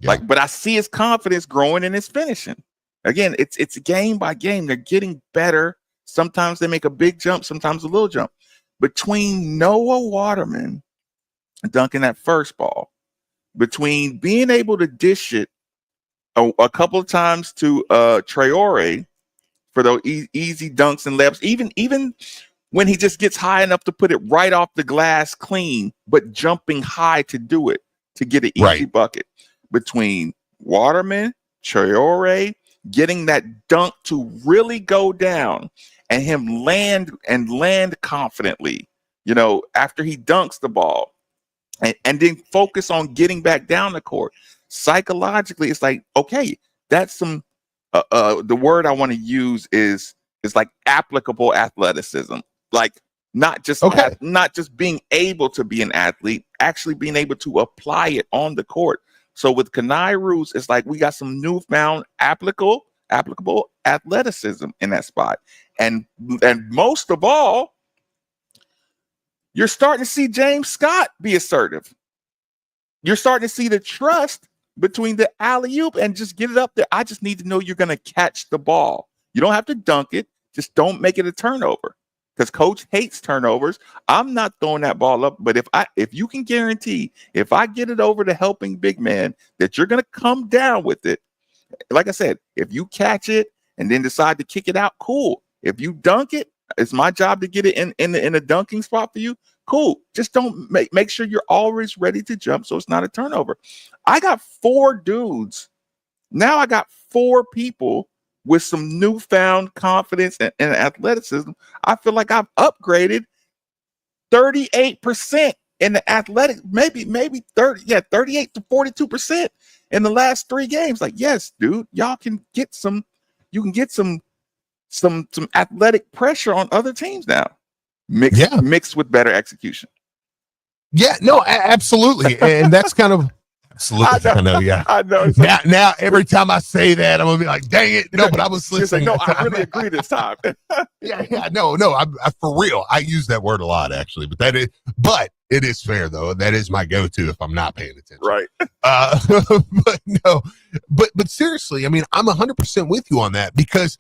but I see his confidence growing in his finishing. Again, it's game by game. They're getting better. Sometimes they make a big jump, sometimes a little jump. Between Noah Waterman dunking that first ball, between being able to dish it a couple of times to Traore for those easy dunks and layups, even when he just gets high enough to put it right off the glass clean, but jumping high to do it, to get an easy bucket. Between Waterman, Traore, getting that dunk to really go down and him land confidently, after he dunks the ball, and then focus on getting back down the court. Psychologically, it's like, okay, that's some the word I want to use is like applicable athleticism. Like not just not just being able to be an athlete, actually being able to apply it on the court. So with Kenai Roos, it's like we got some newfound applicable athleticism in that spot. And most of all, you're starting to see James Scott be assertive. You're starting to see the trust between the alley-oop and just get it up there. I just need to know you're going to catch the ball. You don't have to dunk it. Just don't make it a turnover, because coach hates turnovers. I'm not throwing that ball up, but if you can guarantee, if I get it over to helping big man, that you're going to come down with it. Like I said, if you catch it and then decide to kick it out, cool. If you dunk it, it's my job to get it in a dunking spot for you. Cool. Just don't make sure you're always ready to jump so it's not a turnover. I got 4 dudes. Now I got 4 people with some newfound confidence and athleticism. I feel like I've upgraded 38% in the athletic, maybe 38 to 42% in the last 3 games. Like, yes, dude, y'all can get some athletic pressure on other teams now. Mixed with better execution. Yeah, no, absolutely. And that's kind of absolutely. I know, yeah. I know. Now every time I say that, I'm gonna be like, dang it. No, but I was listening. No, I really agree this time. No, I for real. I use that word a lot actually, but it is fair though. That is my go-to if I'm not paying attention. Right. But seriously, I mean, I'm 100% with you on that, because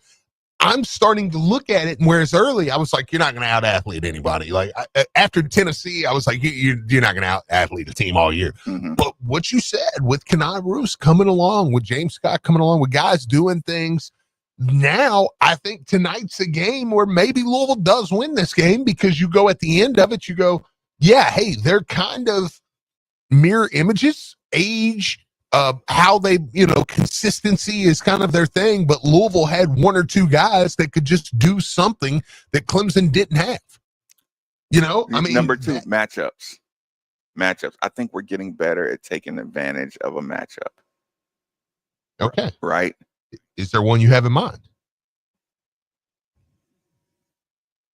I'm starting to look at it, and whereas early I was like, you're not going to out-athlete anybody. Like after Tennessee, I was like, you're not going to out-athlete a team all year. Mm-hmm. But what you said with Kenai Roos coming along, with James Scott coming along, with guys doing things, now I think tonight's a game where maybe Louisville does win this game, because you go at the end of it, you go, yeah, hey, they're kind of mirror images, age, how they, consistency is kind of their thing, but Louisville had 1 or 2 guys that could just do something that Clemson didn't have. I mean, number 2, matchups. I think we're getting better at taking advantage of a matchup. Okay. Right. Is there one you have in mind?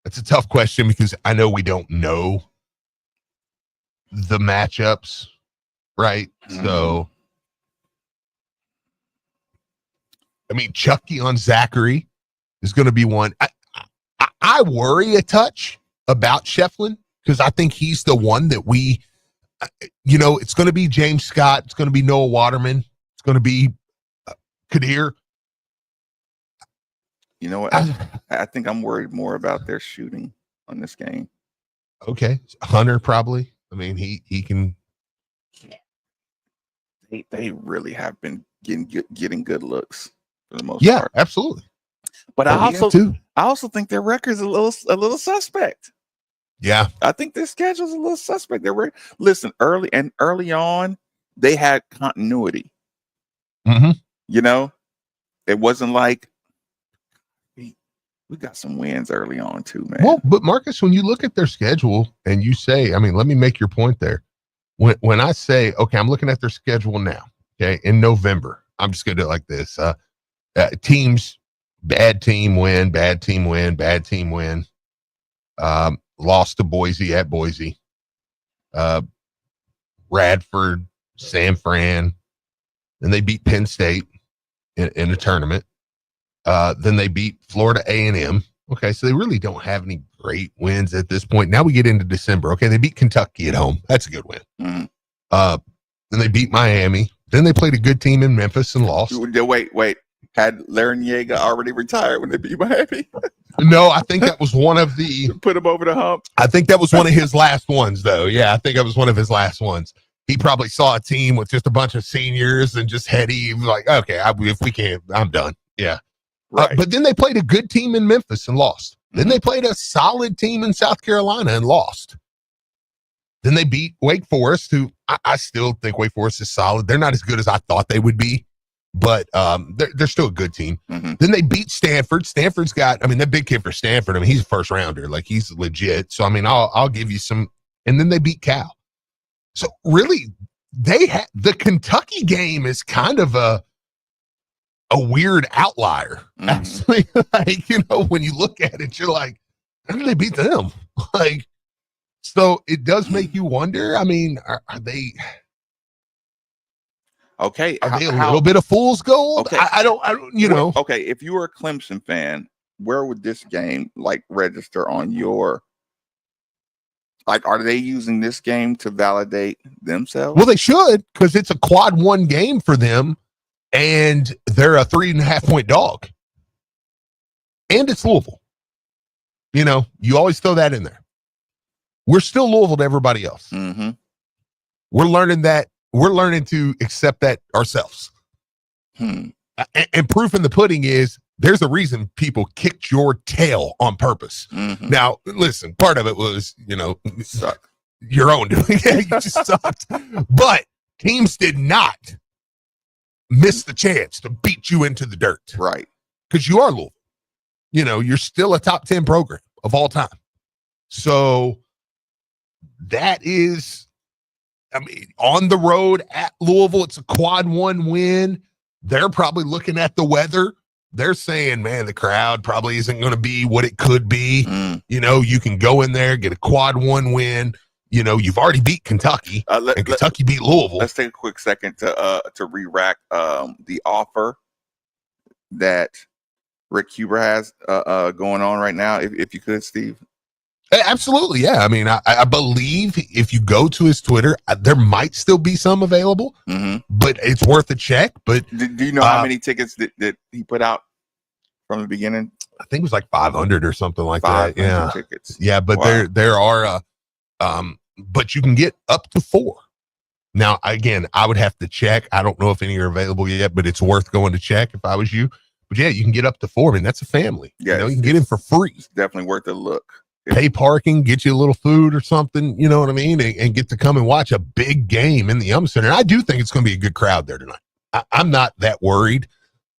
That's a tough question, because I know we don't know the matchups, right? Mm-hmm. So I mean, Chucky on Zachary is going to be one. I worry a touch about Shefflin, because I think he's the one that it's going to be James Scott. It's going to be Noah Waterman. It's going to be Kadir. You know what? I think I'm worried more about their shooting on this game. Okay. Hunter, probably. I mean, he can. They really have been getting good looks. For the most part. Absolutely. But I also think their record's a little suspect. Yeah, I think their schedule's a little suspect. Early on, they had continuity. Mm-hmm. It wasn't like we got some wins early on too, man. Well, but Marcus, when you look at their schedule and you say, I mean, let me make your point there. When I say, okay, I'm looking at their schedule now. Okay, in November, I'm just gonna do it like this. Teams, bad team win, bad team win, bad team win. Lost to Boise at Boise. Radford, San Fran. Then they beat Penn State in a tournament. Then they beat Florida A&M. Okay, so they really don't have any great wins at this point. Now we get into December. Okay, they beat Kentucky at home. That's a good win. Mm-hmm. Then they beat Miami. Then they played a good team in Memphis and lost. Wait. Had Larrañaga already retired when they beat Miami? No, I think that was one of the... Put him over the hump? I think that was one of his last ones, though. Yeah, I think that was one of his last ones. He probably saw a team with just a bunch of seniors and just heady, like, okay, if we can't, I'm done. Yeah. Right. But then they played a good team in Memphis and lost. Then they played a solid team in South Carolina and lost. Then they beat Wake Forest, who I still think Wake Forest is solid. They're not as good as I thought they would be, but they're still a good team. Mm-hmm. Then they beat Stanford. Stanford's got, I mean, that big kid for Stanford, I mean, he's a first rounder. Like, he's legit. So, I mean, I'll give you some. And then they beat Cal. So, really, the Kentucky game is kind of a a weird outlier. Actually, like, you know, when you look at it, you're like, how did they beat them? Like, so it does make you wonder. I mean, are they? Okay, Are they a little bit of fool's gold? Okay, I don't, you know. Okay, if you were a Clemson fan, where would this game like register on your? Like, are they using this game to validate themselves? Well, they should, because it's a quad one game for them, and they're a 3.5 point dog, and it's Louisville. You know, you always throw that in there. We're still Louisville to everybody else. Mm-hmm. We're learning that. We're learning to accept that ourselves. And proof in the pudding is there's a reason people kicked your tail on purpose. Mm-hmm. Now, listen, part of it was, you know, suck. Your own doing. Yeah, you just sucked. But teams did not miss the chance to beat you into the dirt. Right. Because you are Louisville. You know, you're still a top 10 program of all time. So that is, I mean, on the road at Louisville, it's a quad one win. They're probably looking at the weather. They're saying, man, the crowd probably isn't going to be what it could be. You know, you can go in there, get a quad one win. You know, you've already beat Kentucky, and Kentucky beat Louisville. Let's take a quick second to re-rack the offer that Rick Huber has going on right now, if you could, Steve. Absolutely, yeah. I mean, I believe if you go to his Twitter, there might still be some available, but it's worth a check. But do you know how many tickets that he put out from the beginning? I think it was like 500 or something like that. Yeah, tickets. Yeah, but there are, but you can get up to 4. Now, again, I would have to check. I don't know if any are available yet, but it's worth going to check if I was you. But yeah, you can get up to 4. I mean, that's a family. Yeah, you know, you can get in for free. It's definitely worth a look. Pay parking, get you a little food or something, you know what I mean, and get to come and watch a big game in the Yum Center. And I do think it's going to be a good crowd there tonight. I'm not that worried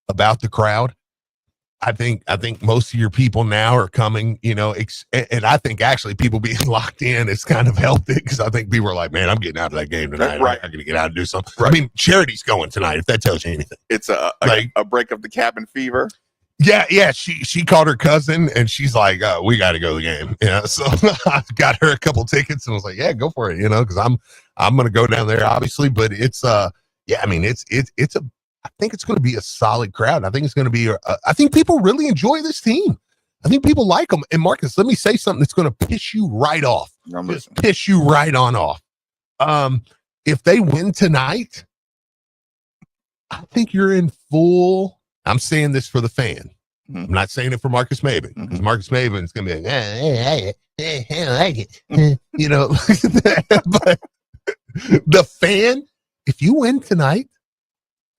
about the crowd. I think most of your people now are coming, you know, and I think actually people being locked in is kind of healthy, because I think people are like, man, I'm getting out of that game tonight. Right. I'm going to get out and do something. Right. I mean, Charity's going tonight, if that tells you anything. It's a break of the cabin fever. Yeah. She called her cousin and she's like, we got to go to the game. Yeah. So I got her a couple tickets and was like, yeah, go for it. You know, because I'm going to go down there, obviously. But it's I mean, I think it's going to be a solid crowd. I think it's going to be. I think people really enjoy this team. I think people like them. And Marcus, let me say something that's going to piss you right off. Just piss you right on off. If they win tonight, I think you're in full. I'm saying this for the fan. I'm not saying it for Marcus Maven, because Marcus Maven is going to be like, I like it. You know, but the fan, if you win tonight,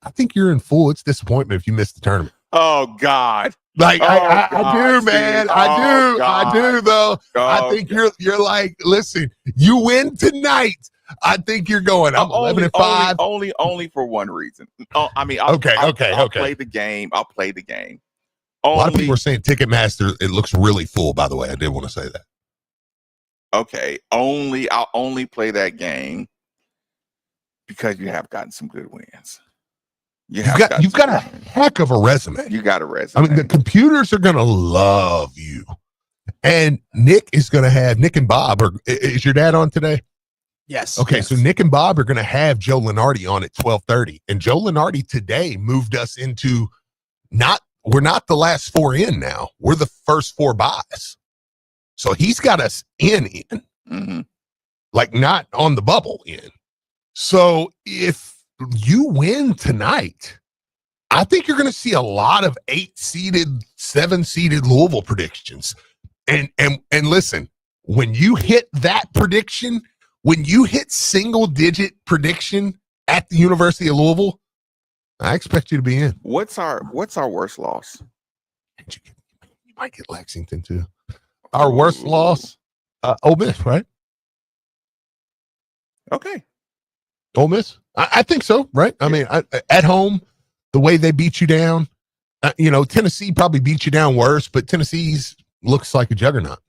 I think you're in full. It's disappointment if you miss the tournament. Oh, God. Like, I do, Steve. man. I do, though. I think you're like, listen, you win tonight. I think you're going. I'm 11-5. Only for one reason. I mean, I'll play the game. I'll play the game. A lot of people are saying Ticketmaster, it looks really full, by the way. I did want to say that. Okay. I'll only play that game because you have gotten some good wins. You've got a heck of a resume. You got a resume. I mean, the computers are going to love you. And Nick and Bob, is your dad on today? Yes. Okay, yes. so Nick and Bob are going to have Joe Lenardi on at 12:30, and Joe Lenardi today moved us into we're not the last 4 in now. We're the first 4 buys. So he's got us in, like not on the bubble in. So if you win tonight, I think you're going to see a lot of 8-seeded, 7-seeded Louisville predictions. And listen, when you hit that prediction. When you hit single-digit prediction at the University of Louisville, I expect you to be in. What's our worst loss? You might get Lexington too. Our worst loss, Ole Miss, right? Okay, Ole Miss. I think so, right? I mean, at home, the way they beat you down, you know, Tennessee probably beat you down worse, but Tennessee's looks like a juggernaut.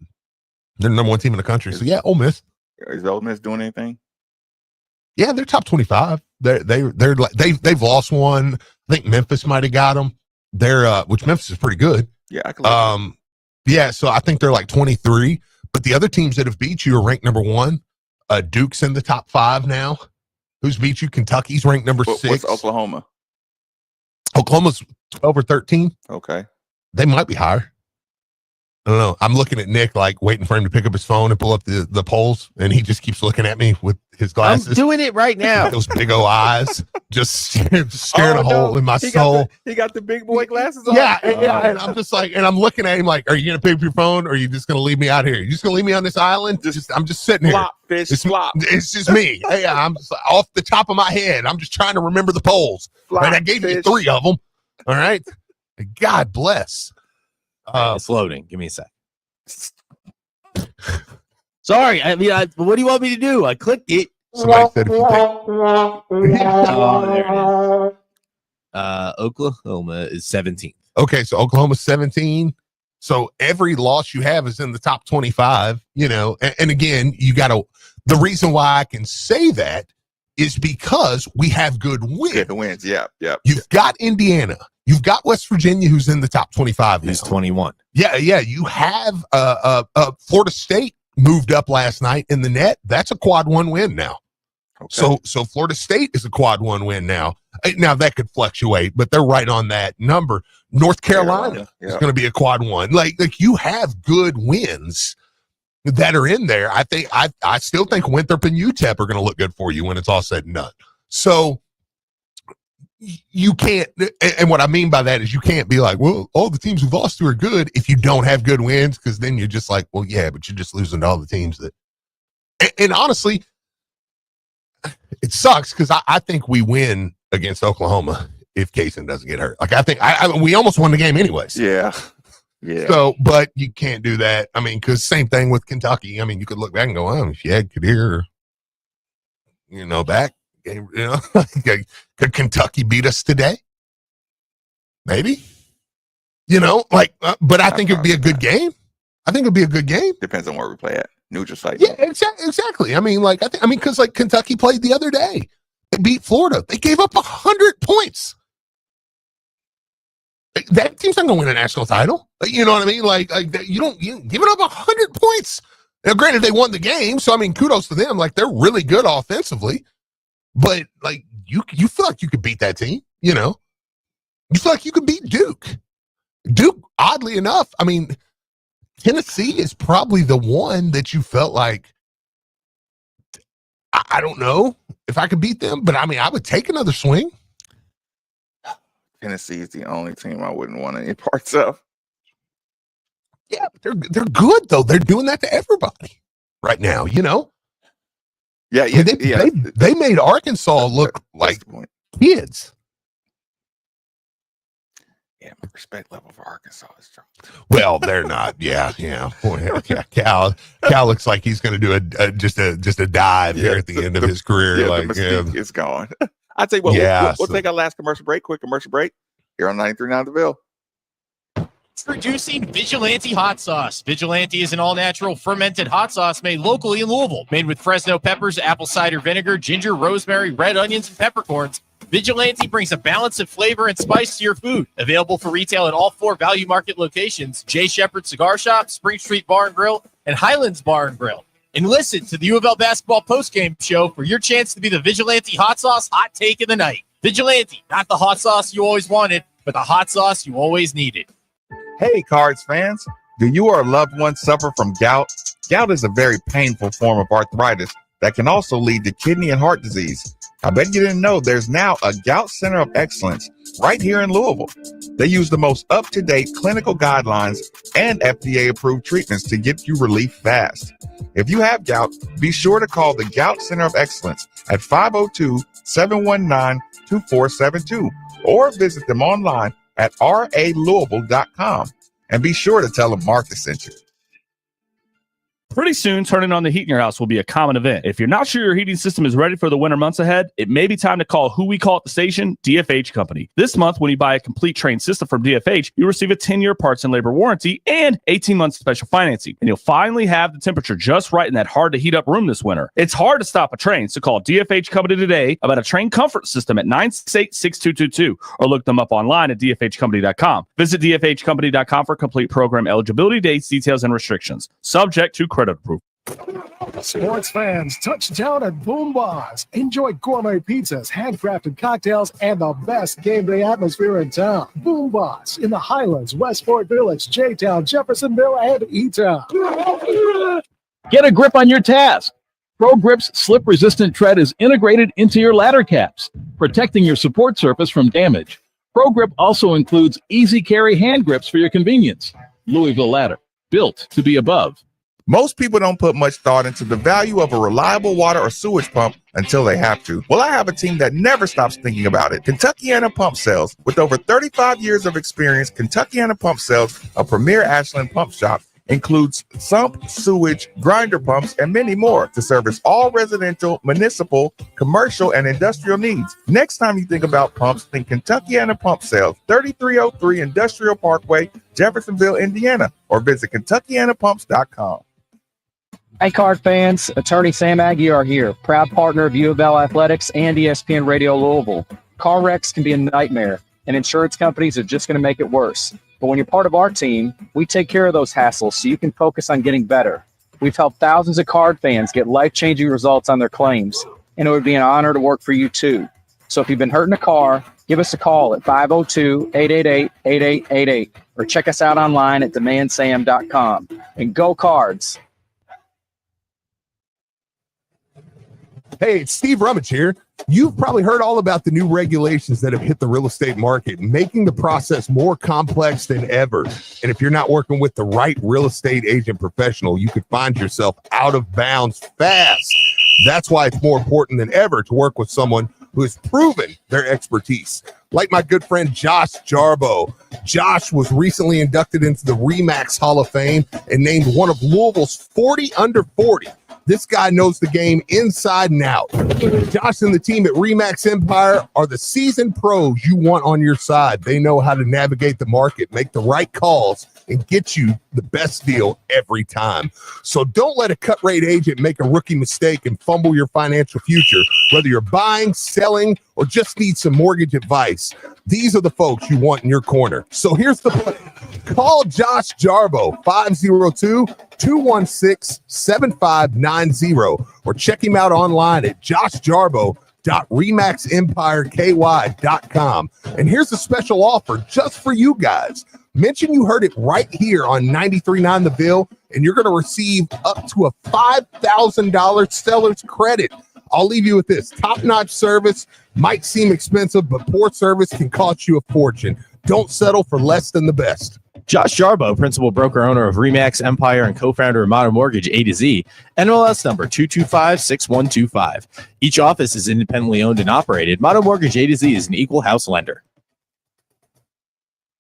They're the number 1 team in the country. So yeah, Ole Miss. Is Ole Miss doing anything? Yeah, they're top 25. They've lost one. I think Memphis might have got them. Which Memphis is pretty good. Yeah, I can yeah, so I think they're like 23. But the other teams that have beat you are ranked number 1. Duke's in the top 5 now. Who's beat you? Kentucky's ranked number 6. What's Oklahoma? Oklahoma's 12 or 13. Okay. They might be higher. I don't know. I'm looking at Nick, like waiting for him to pick up his phone and pull up the polls, and he just keeps looking at me with his glasses. I'm doing it right now. Those big old eyes, just staring a hole in my soul. He got the big boy glasses on. Yeah, and I'm just like, and I'm looking at him like, are you gonna pick up your phone, or are you just gonna leave me out here? You just gonna leave me on this island? I'm just sitting here. Flop, fish, flop. It's just me. Hey, I'm just off the top of my head. I'm just trying to remember the polls. Flop, right, I gave you fish. 3 of them. All right. God bless. It's loading. Give me a sec. Sorry, I mean, what do you want me to do? I clicked it. Somebody said if you take Oh, there it is. Oklahoma is 17th. Okay, so Oklahoma's 17. So every loss you have is in the top 25, you know. And again, the reason why I can say that is because we have good wins. Good wins, yeah. You've got Indiana. You've got West Virginia, who's in the top 25 now. He's 21. Yeah. You have Florida State moved up last night in the net. That's a quad 1 win now. Okay. So Florida State is a quad 1 win now. Now that could fluctuate, but they're right on that number. North Carolina is going to be a quad 1. Like you have good wins that are in there. I still think Winthrop and UTEP are going to look good for you when it's all said and done. So you can't, and what I mean by that is you can't be like, well, all the teams we've lost to are good if you don't have good wins, because then you're just like, well, yeah, but you're just losing to all the teams that, and honestly, it sucks because I think we win against Oklahoma if Kaysen doesn't get hurt. Like I think we almost won the game anyways. Yeah. So, but you can't do that. I mean, because same thing with Kentucky. I mean, you could look back and go, oh, if you had Kadir, back, could Kentucky beat us today? Maybe. But I think it'd be a good game. I think it'd be a good game. Depends on where we play at. Neutral site. Yeah, exactly. I mean, because Kentucky played the other day. They beat Florida. They gave up 100 points. That team's not going to win a national title. You know what I mean? You giving up 100 points. Now, granted, they won the game, so I mean, kudos to them. Like they're really good offensively, but you feel like you could beat that team. You feel like you could beat Duke. Duke, oddly enough, I mean, Tennessee is probably the one that you felt like, I don't know if I could beat them, but I mean, I would take another swing. Tennessee is the only team I wouldn't want any parts of. Yeah, but they're good though. They're doing that to everybody right now. Yeah. I mean, they made Arkansas look like kids. Yeah, my respect level for Arkansas is dropped. Well, they're not. Yeah. Boy, Cal looks like he's going to do just a dive here at the end of his career. The mystique is gone. I'll tell you what, we'll take our last quick commercial break here on 93.9 The Ville. Introducing Vigilante Hot Sauce. Vigilante is an all-natural fermented hot sauce made locally in Louisville. Made with Fresno peppers, apple cider vinegar, ginger, rosemary, red onions, and peppercorns. Vigilante brings a balance of flavor and spice to your food. Available for retail at all 4 Value Market locations: J. Shepherd Cigar Shop, Spring Street Bar and Grill, and Highlands Bar and Grill. And listen to the U of L basketball postgame show for your chance to be the Vigilante Hot Sauce hot take of the night. Vigilante, not the hot sauce you always wanted, but the hot sauce you always needed. Hey, Cards fans. Do you or a loved one suffer from gout? Gout is a very painful form of arthritis that can also lead to kidney and heart disease. I bet you didn't know there's now a Gout Center of Excellence right here in Louisville. They use the most up-to-date clinical guidelines and FDA-approved treatments to get you relief fast. If you have gout, be sure to call the Gout Center of Excellence at 502-719-2472 or visit them online at ralouisville.com, and be sure to tell them Marcus sent you. Pretty soon, turning on the heat in your house will be a common event. If you're not sure your heating system is ready for the winter months ahead, it may be time to call who we call at the station, DFH Company. This month, when you buy a complete train system from DFH, you receive a 10-year parts and labor warranty and 18 months special financing. And you'll finally have the temperature just right in that hard-to-heat-up room this winter. It's hard to stop a train, so call DFH Company today about a train comfort system at 968-6222 or look them up online at dfhcompany.com. Visit dfhcompany.com for complete program eligibility, dates, details, and restrictions. Subject to credit approval. Sports fans, touchdown at Boom Bars. Enjoy gourmet pizzas, handcrafted cocktails, and the best game day atmosphere in town. Boom Bars in the Highlands, Westport Village, J-Town, Jeffersonville, and E-Town. Get a grip on your task. ProGrip's slip-resistant tread is integrated into your ladder caps, protecting your support surface from damage. ProGrip also includes easy-carry hand grips for your convenience. Louisville Ladder, built to be above. Most people don't put much thought into the value of a reliable water or sewage pump until they have to. Well, I have a team that never stops thinking about it. Kentuckiana Pump Sales. With over 35 years of experience, Kentuckiana Pump Sales, a premier Ashland pump shop, includes sump, sewage, grinder pumps, and many more to service all residential, municipal, commercial, and industrial needs. Next time you think about pumps, think Kentuckiana Pump Sales, 3303 Industrial Parkway, Jeffersonville, Indiana, or visit KentuckianaPumps.com. Hey, Card fans, Attorney Sam Aguirre here, proud partner of U of L Athletics and ESPN Radio Louisville. Car wrecks can be a nightmare, and insurance companies are just going to make it worse. But when you're part of our team, we take care of those hassles so you can focus on getting better. We've helped thousands of Card fans get life-changing results on their claims, and it would be an honor to work for you too. So if you've been hurting a car, give us a call at 502-888-8888 or check us out online at demandsam.com. And go Cards! Hey, it's Steve Rummage here. You've probably heard all about the new regulations that have hit the real estate market, making the process more complex than ever. And if you're not working with the right real estate agent professional, you could find yourself out of bounds fast. That's why it's more important than ever to work with someone who has proven their expertise. Like my good friend Josh Jarbo. Josh was recently inducted into the RE/MAX Hall of Fame and named one of Louisville's 40 under 40. This guy knows the game inside and out. Josh and the team at RE/MAX Empire are the seasoned pros you want on your side. They know how to navigate the market, make the right calls, and get you the best deal every time. So don't let a cut rate agent make a rookie mistake and fumble your financial future. Whether you're buying, selling, or just need some mortgage advice, these are the folks you want in your corner. So here's the plan. Call Josh Jarbo, 502-216-7590, or check him out online at joshjarbo.remaxempireky.com. And here's a special offer just for you guys. Mention you heard it right here on 93.9 The Ville, and you're going to receive up to a $5,000 seller's credit. I'll leave you with this. Top-notch service might seem expensive, but poor service can cost you a fortune. Don't settle for less than the best. Josh Jarbo, principal broker owner of RE/MAX Empire and co-founder of Modern Mortgage A to Z, NMLS number 2256125. Each office is independently owned and operated. Modern Mortgage A to Z is an equal house lender.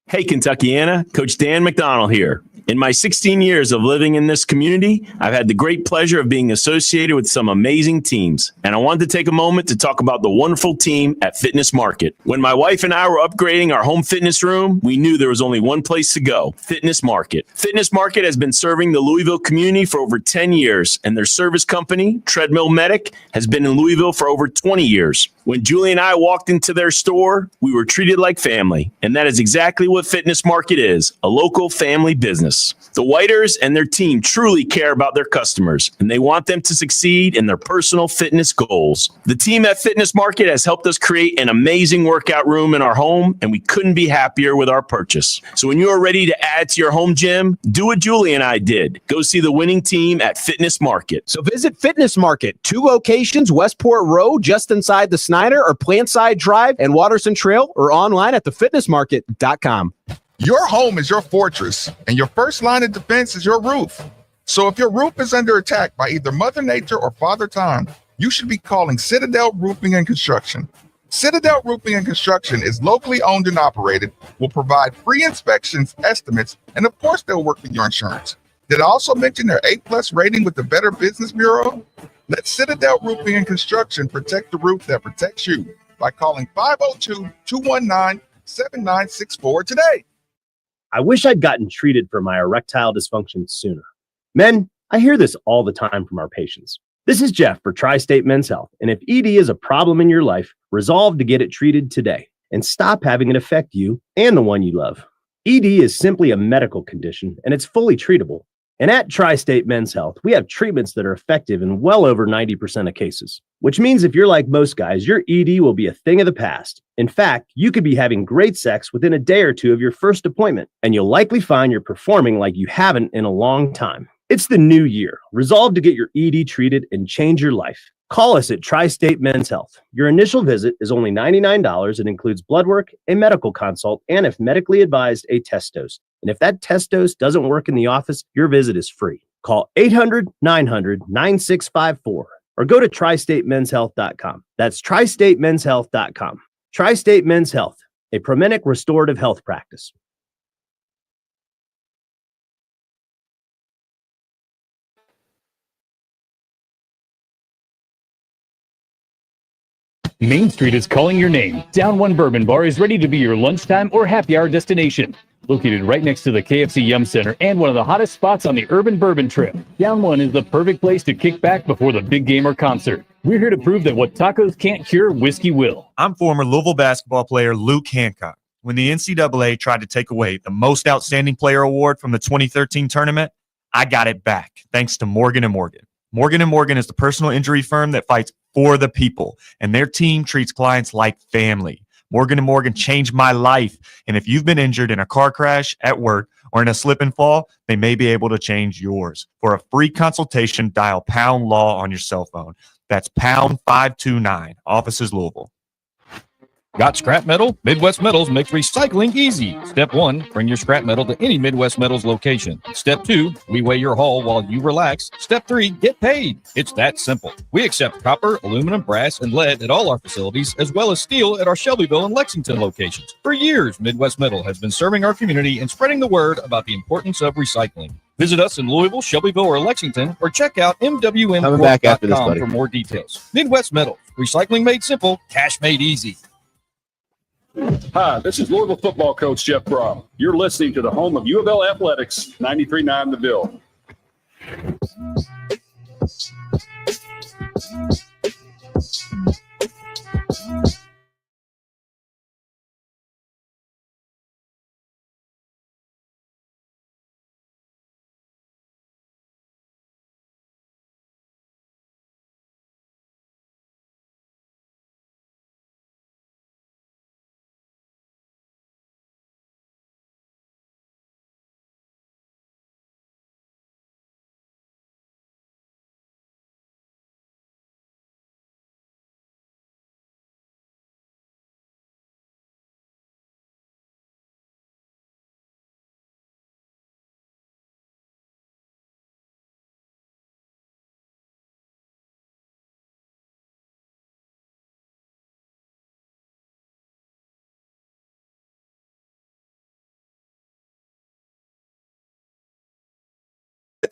Hey, Kentuckiana, Coach Dan McDonald here. In my 16 years of living in this community, I've had the great pleasure of being associated with some amazing teams. And I wanted to take a moment to talk about the wonderful team at Fitness Market. When my wife and I were upgrading our home fitness room, we knew there was only one place to go, Fitness Market. Fitness Market has been serving the Louisville community for over 10 years, and their service company, Treadmill Medic, has been in Louisville for over 20 years. When Julie and I walked into their store, we were treated like family, and that is exactly what Fitness Market is, a local family business. The Whiters and their team truly care about their customers, and they want them to succeed in their personal fitness goals. The team at Fitness Market has helped us create an amazing workout room in our home, and we couldn't be happier with our purchase. So when you are ready to add to your home gym, do what Julie and I did. Go see the winning team at Fitness Market. So visit Fitness Market, 2 locations, Westport Road, just inside the Snyder, or Plantside Drive and Watterson Trail, or online at thefitnessmarket.com. Your home is your fortress, and your first line of defense is your roof. So if your roof is under attack by either Mother Nature or Father Time, you should be calling Citadel Roofing and Construction. Citadel Roofing and Construction is locally owned and operated, will provide free inspections, estimates, and of course they'll work with your insurance. Did I also mention their A+ rating with the Better Business Bureau? Let Citadel Roofing and Construction protect the roof that protects you by calling 502-219-7964 today. I wish I'd gotten treated for my erectile dysfunction sooner. Men, I hear this all the time from our patients. This is Jeff for Tri-State Men's Health, and if ED is a problem in your life, resolve to get it treated today and stop having it affect you and the one you love. ED is simply a medical condition, and it's fully treatable. And at Tri-State Men's Health, we have treatments that are effective in well over 90% of cases, which means if you're like most guys, your ED will be a thing of the past. In fact, you could be having great sex within a day or two of your first appointment, and you'll likely find you're performing like you haven't in a long time. It's the new year. Resolve to get your ED treated and change your life. Call us at Tri-State Men's Health. Your initial visit is only $99 and includes blood work, a medical consult, and if medically advised, a test dose. And if that test dose doesn't work in the office, your visit is free. Call 800-900-9654 or go to tristatemenshealth.com. That's tristatemenshealth.com. Tri-State Men's Health, a Promenic restorative health practice. Main Street is calling your name. Down One Bourbon Bar is ready to be your lunchtime or happy hour destination. Located right next to the KFC Yum Center and one of the hottest spots on the Urban Bourbon Trail, Down One is the perfect place to kick back before the big game or concert. We're here to prove that what tacos can't cure, whiskey will. I'm former Louisville basketball player Luke Hancock. When the NCAA tried to take away the Most Outstanding Player Award from the 2013 tournament, I got it back thanks to Morgan & Morgan. Morgan & Morgan is the personal injury firm that fights for the people, and their team treats clients like family. Morgan & Morgan changed my life, and if you've been injured in a car crash, at work, or in a slip and fall, they may be able to change yours. For a free consultation, dial # law on your cell phone. That's #529, offices Louisville. Got scrap metal? Midwest Metals makes recycling easy. Step 1, bring your scrap metal to any Midwest Metals location. Step 2, we weigh your haul while you relax. Step 3, get paid. It's that simple. We accept copper, aluminum, brass, and lead at all our facilities, as well as steel at our Shelbyville and Lexington locations. For years, Midwest Metal has been serving our community and spreading the word about the importance of recycling. Visit us in Louisville, Shelbyville, or Lexington, or check out mwm.com for more details. Midwest Metals, recycling made simple, cash made easy. Hi, this is Louisville football coach Jeff Brom. You're listening to the home of U of L Athletics, 93.9 The Ville.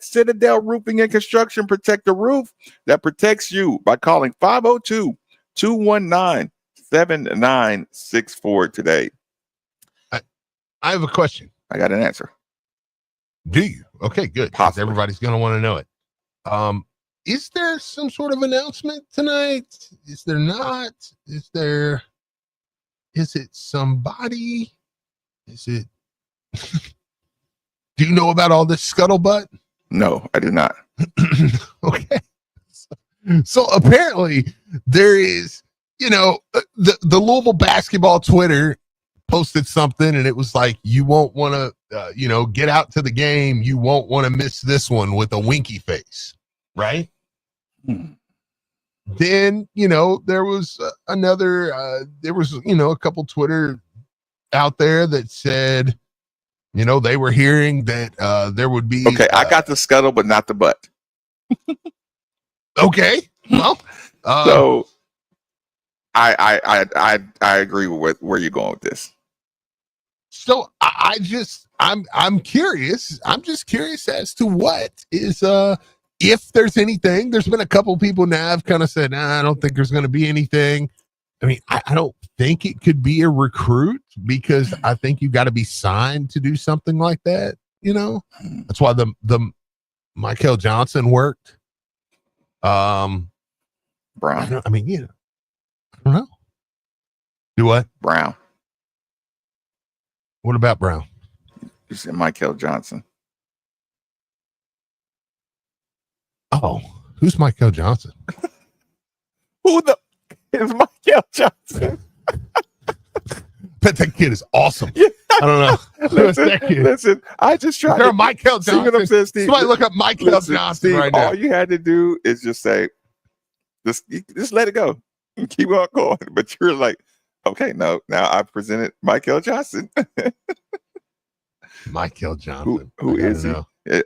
Citadel Roofing and Construction protect the roof that protects you by calling 502-219-7964 today. I have a question. I got an answer. Do you? Okay, good. Possibly. Everybody's going to want to know it. Is there some sort of announcement tonight? Is there not? Is it somebody? Is it? Do you know about all this scuttlebutt? No, I do not. Okay. So apparently there is, the Louisville basketball Twitter posted something and it was like, you won't want to, get out to the game. You won't want to miss this one with a winky face. Right. Then, there was a couple Twitter out there that said, they were hearing that there would be. Okay, I got the scuttle, but not the butt. Okay, well, so I agree with where you're going with this. So I'm curious. I'm just curious as to what is if there's anything. There's been a couple people now have kind of said, I don't think there's going to be anything. I mean, I don't think it could be a recruit because I think you got to be signed to do something like that. You know, that's why the Michael Johnson worked. Brown. I don't know. Do what? Brown. What about Brown? You said Michael Johnson. Oh, who's Michael Johnson? Who the is Michael Johnson? Bet that kid is awesome. Yeah. I don't know. Listen, I just tried to Michael Johnson. Somebody look up Michael Johnson Steve, right now. All you had to do is just say, just let it go. Keep on going. But you're like, okay, no, now I presented Michael Johnson. Michael Johnson. Who is he?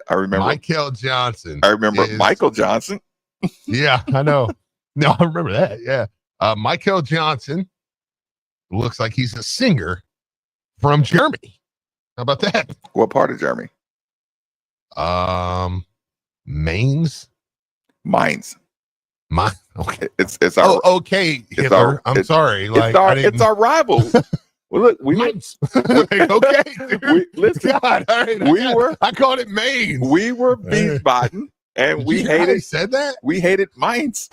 I remember Michael Johnson. I remember Michael Johnson. Yeah, I know. No, I remember that. Yeah. Michael Johnson looks like he's a singer from Germany. How about that? What part of Germany? Mainz. Okay. It's our okay, Hitler. I'm sorry. It's our rival. Well, look, we okay. Listen, God, all right, I called it Mainz. We were Wiesbaden, and we hated. Said that we hated Mainz.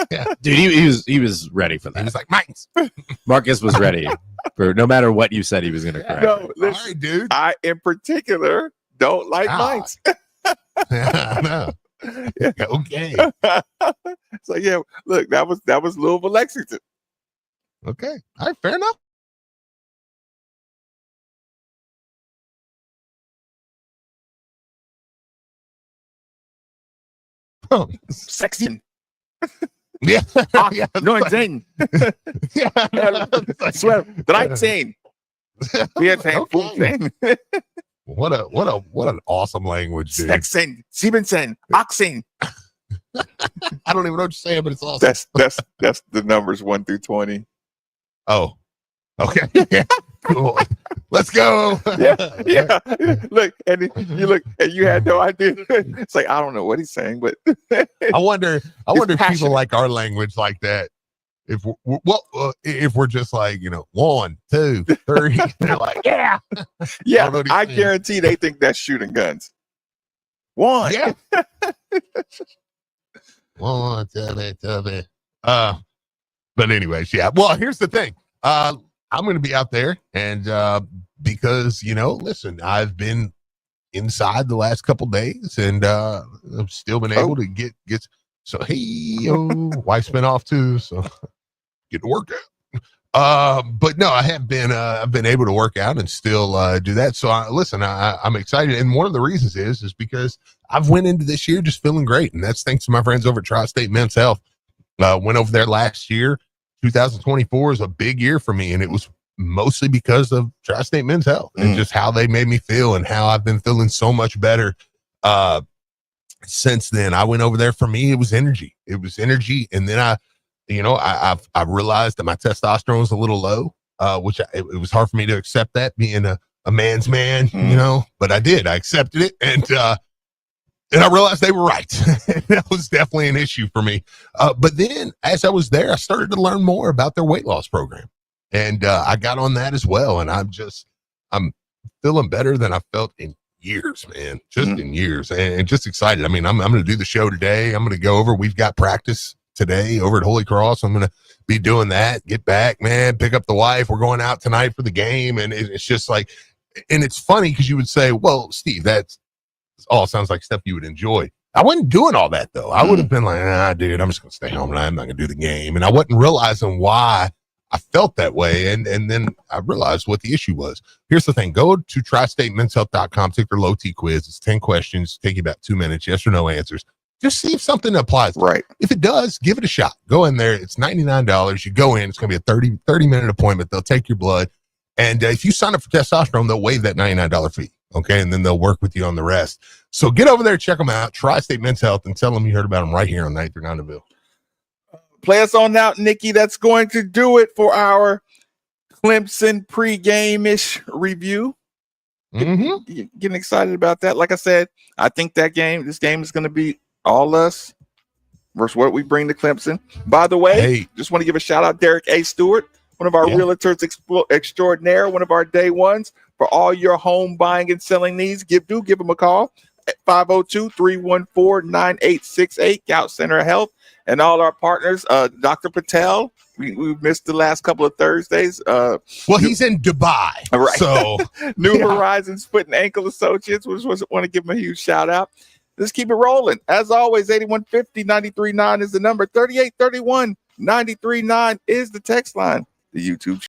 Yeah, dude, he was ready for that. He was like Mainz. Marcus was ready for no matter what you said he was going to correct. No, listen, all right, dude. I in particular don't like Mainz. Yeah, I know. Yeah, okay. So yeah, look, that was Louisville, Lexington. Okay, all right, fair enough. Oh, Sexy. Yeah. Yeah. 19. Yeah. 12. 13. 14. 15. What an awesome language, dude. 16. 17. 18. I don't even know what you're saying, but it's awesome. That's the numbers 1 through 20. Oh, okay. Cool. Let's go. Yeah. Look, and you look, and you had no idea. It's like I don't know what he's saying, but I wonder if passionate. people like our language like that. If we're just like 1, 2, 3, they're like yeah. I guarantee they think that's shooting guns. 1. Yeah. 1, 2, but anyways, yeah. Well, here's the thing. I'm going to be out there, and because listen, I've been inside the last couple days, and I've still been able to get. So wife's been off too, so get to work out. But no, I have been. I've been able to work out and still do that. So I'm excited, and one of the reasons is because I've went into this year just feeling great, and that's thanks to my friends over at Tri-State Men's Health. Went over there last year. 2024 is a big year for me, and it was mostly because of Tri-State Men's Health and just how they made me feel and how I've been feeling so much better since then. I went over there. For me, it was energy. And then I realized that my testosterone was a little low, which it was hard for me to accept that being a man's man, but I did. I accepted it, and I realized they were right. That was definitely an issue for me. But then as I was there, I started to learn more about their weight loss program. And I got on that as well. And I'm feeling better than I felt in years, man. Just in years. And just excited. I mean, I'm going to do the show today. I'm going to go over. We've got practice today over at Holy Cross. I'm going to be doing that. Get back, man. Pick up the wife. We're going out tonight for the game. And it's just like, and it's funny because you would say, well, Steve, that's all sounds like stuff you would enjoy. I wasn't doing all that though. I would have been like, dude, I'm just gonna stay home tonight. I'm not gonna do the game. And I wasn't realizing why I felt that way. And then I realized what the issue was. Here's the thing. Go to tristatemenshealth.com, take their low T quiz. It's 10 questions, take you about 2 minutes, yes or no answers. Just see if something applies. Right. If it does, give it a shot. Go in there. It's $99. You go in, it's gonna be a 30-minute appointment. They'll take your blood. And if you sign up for testosterone, they'll waive that $99 fee. Okay. And then they'll work with you on the rest. So get over there, check them out, Tri-State Men's Health, and tell them you heard about them right here on 93.9 The Ville. Play us on out, Nikki. That's going to do it for our Clemson pregame-ish review. Getting excited about that. Like I said, I think this game is going to be all us versus what we bring to Clemson. By the way, just want to give a shout out Derek A. Stewart, one of our realtors extraordinaire, one of our day ones for all your home buying and selling needs. Give him a call at 502-314-9868, Gout Center of Health, and all our partners. Dr. Patel, we missed the last couple of Thursdays. He's in Dubai, right? So New Horizons Foot and Ankle Associates, which want to give them a huge shout out. Let's keep it rolling. As always, 8150-939 is the number. 3831-939 is the text line. The YouTube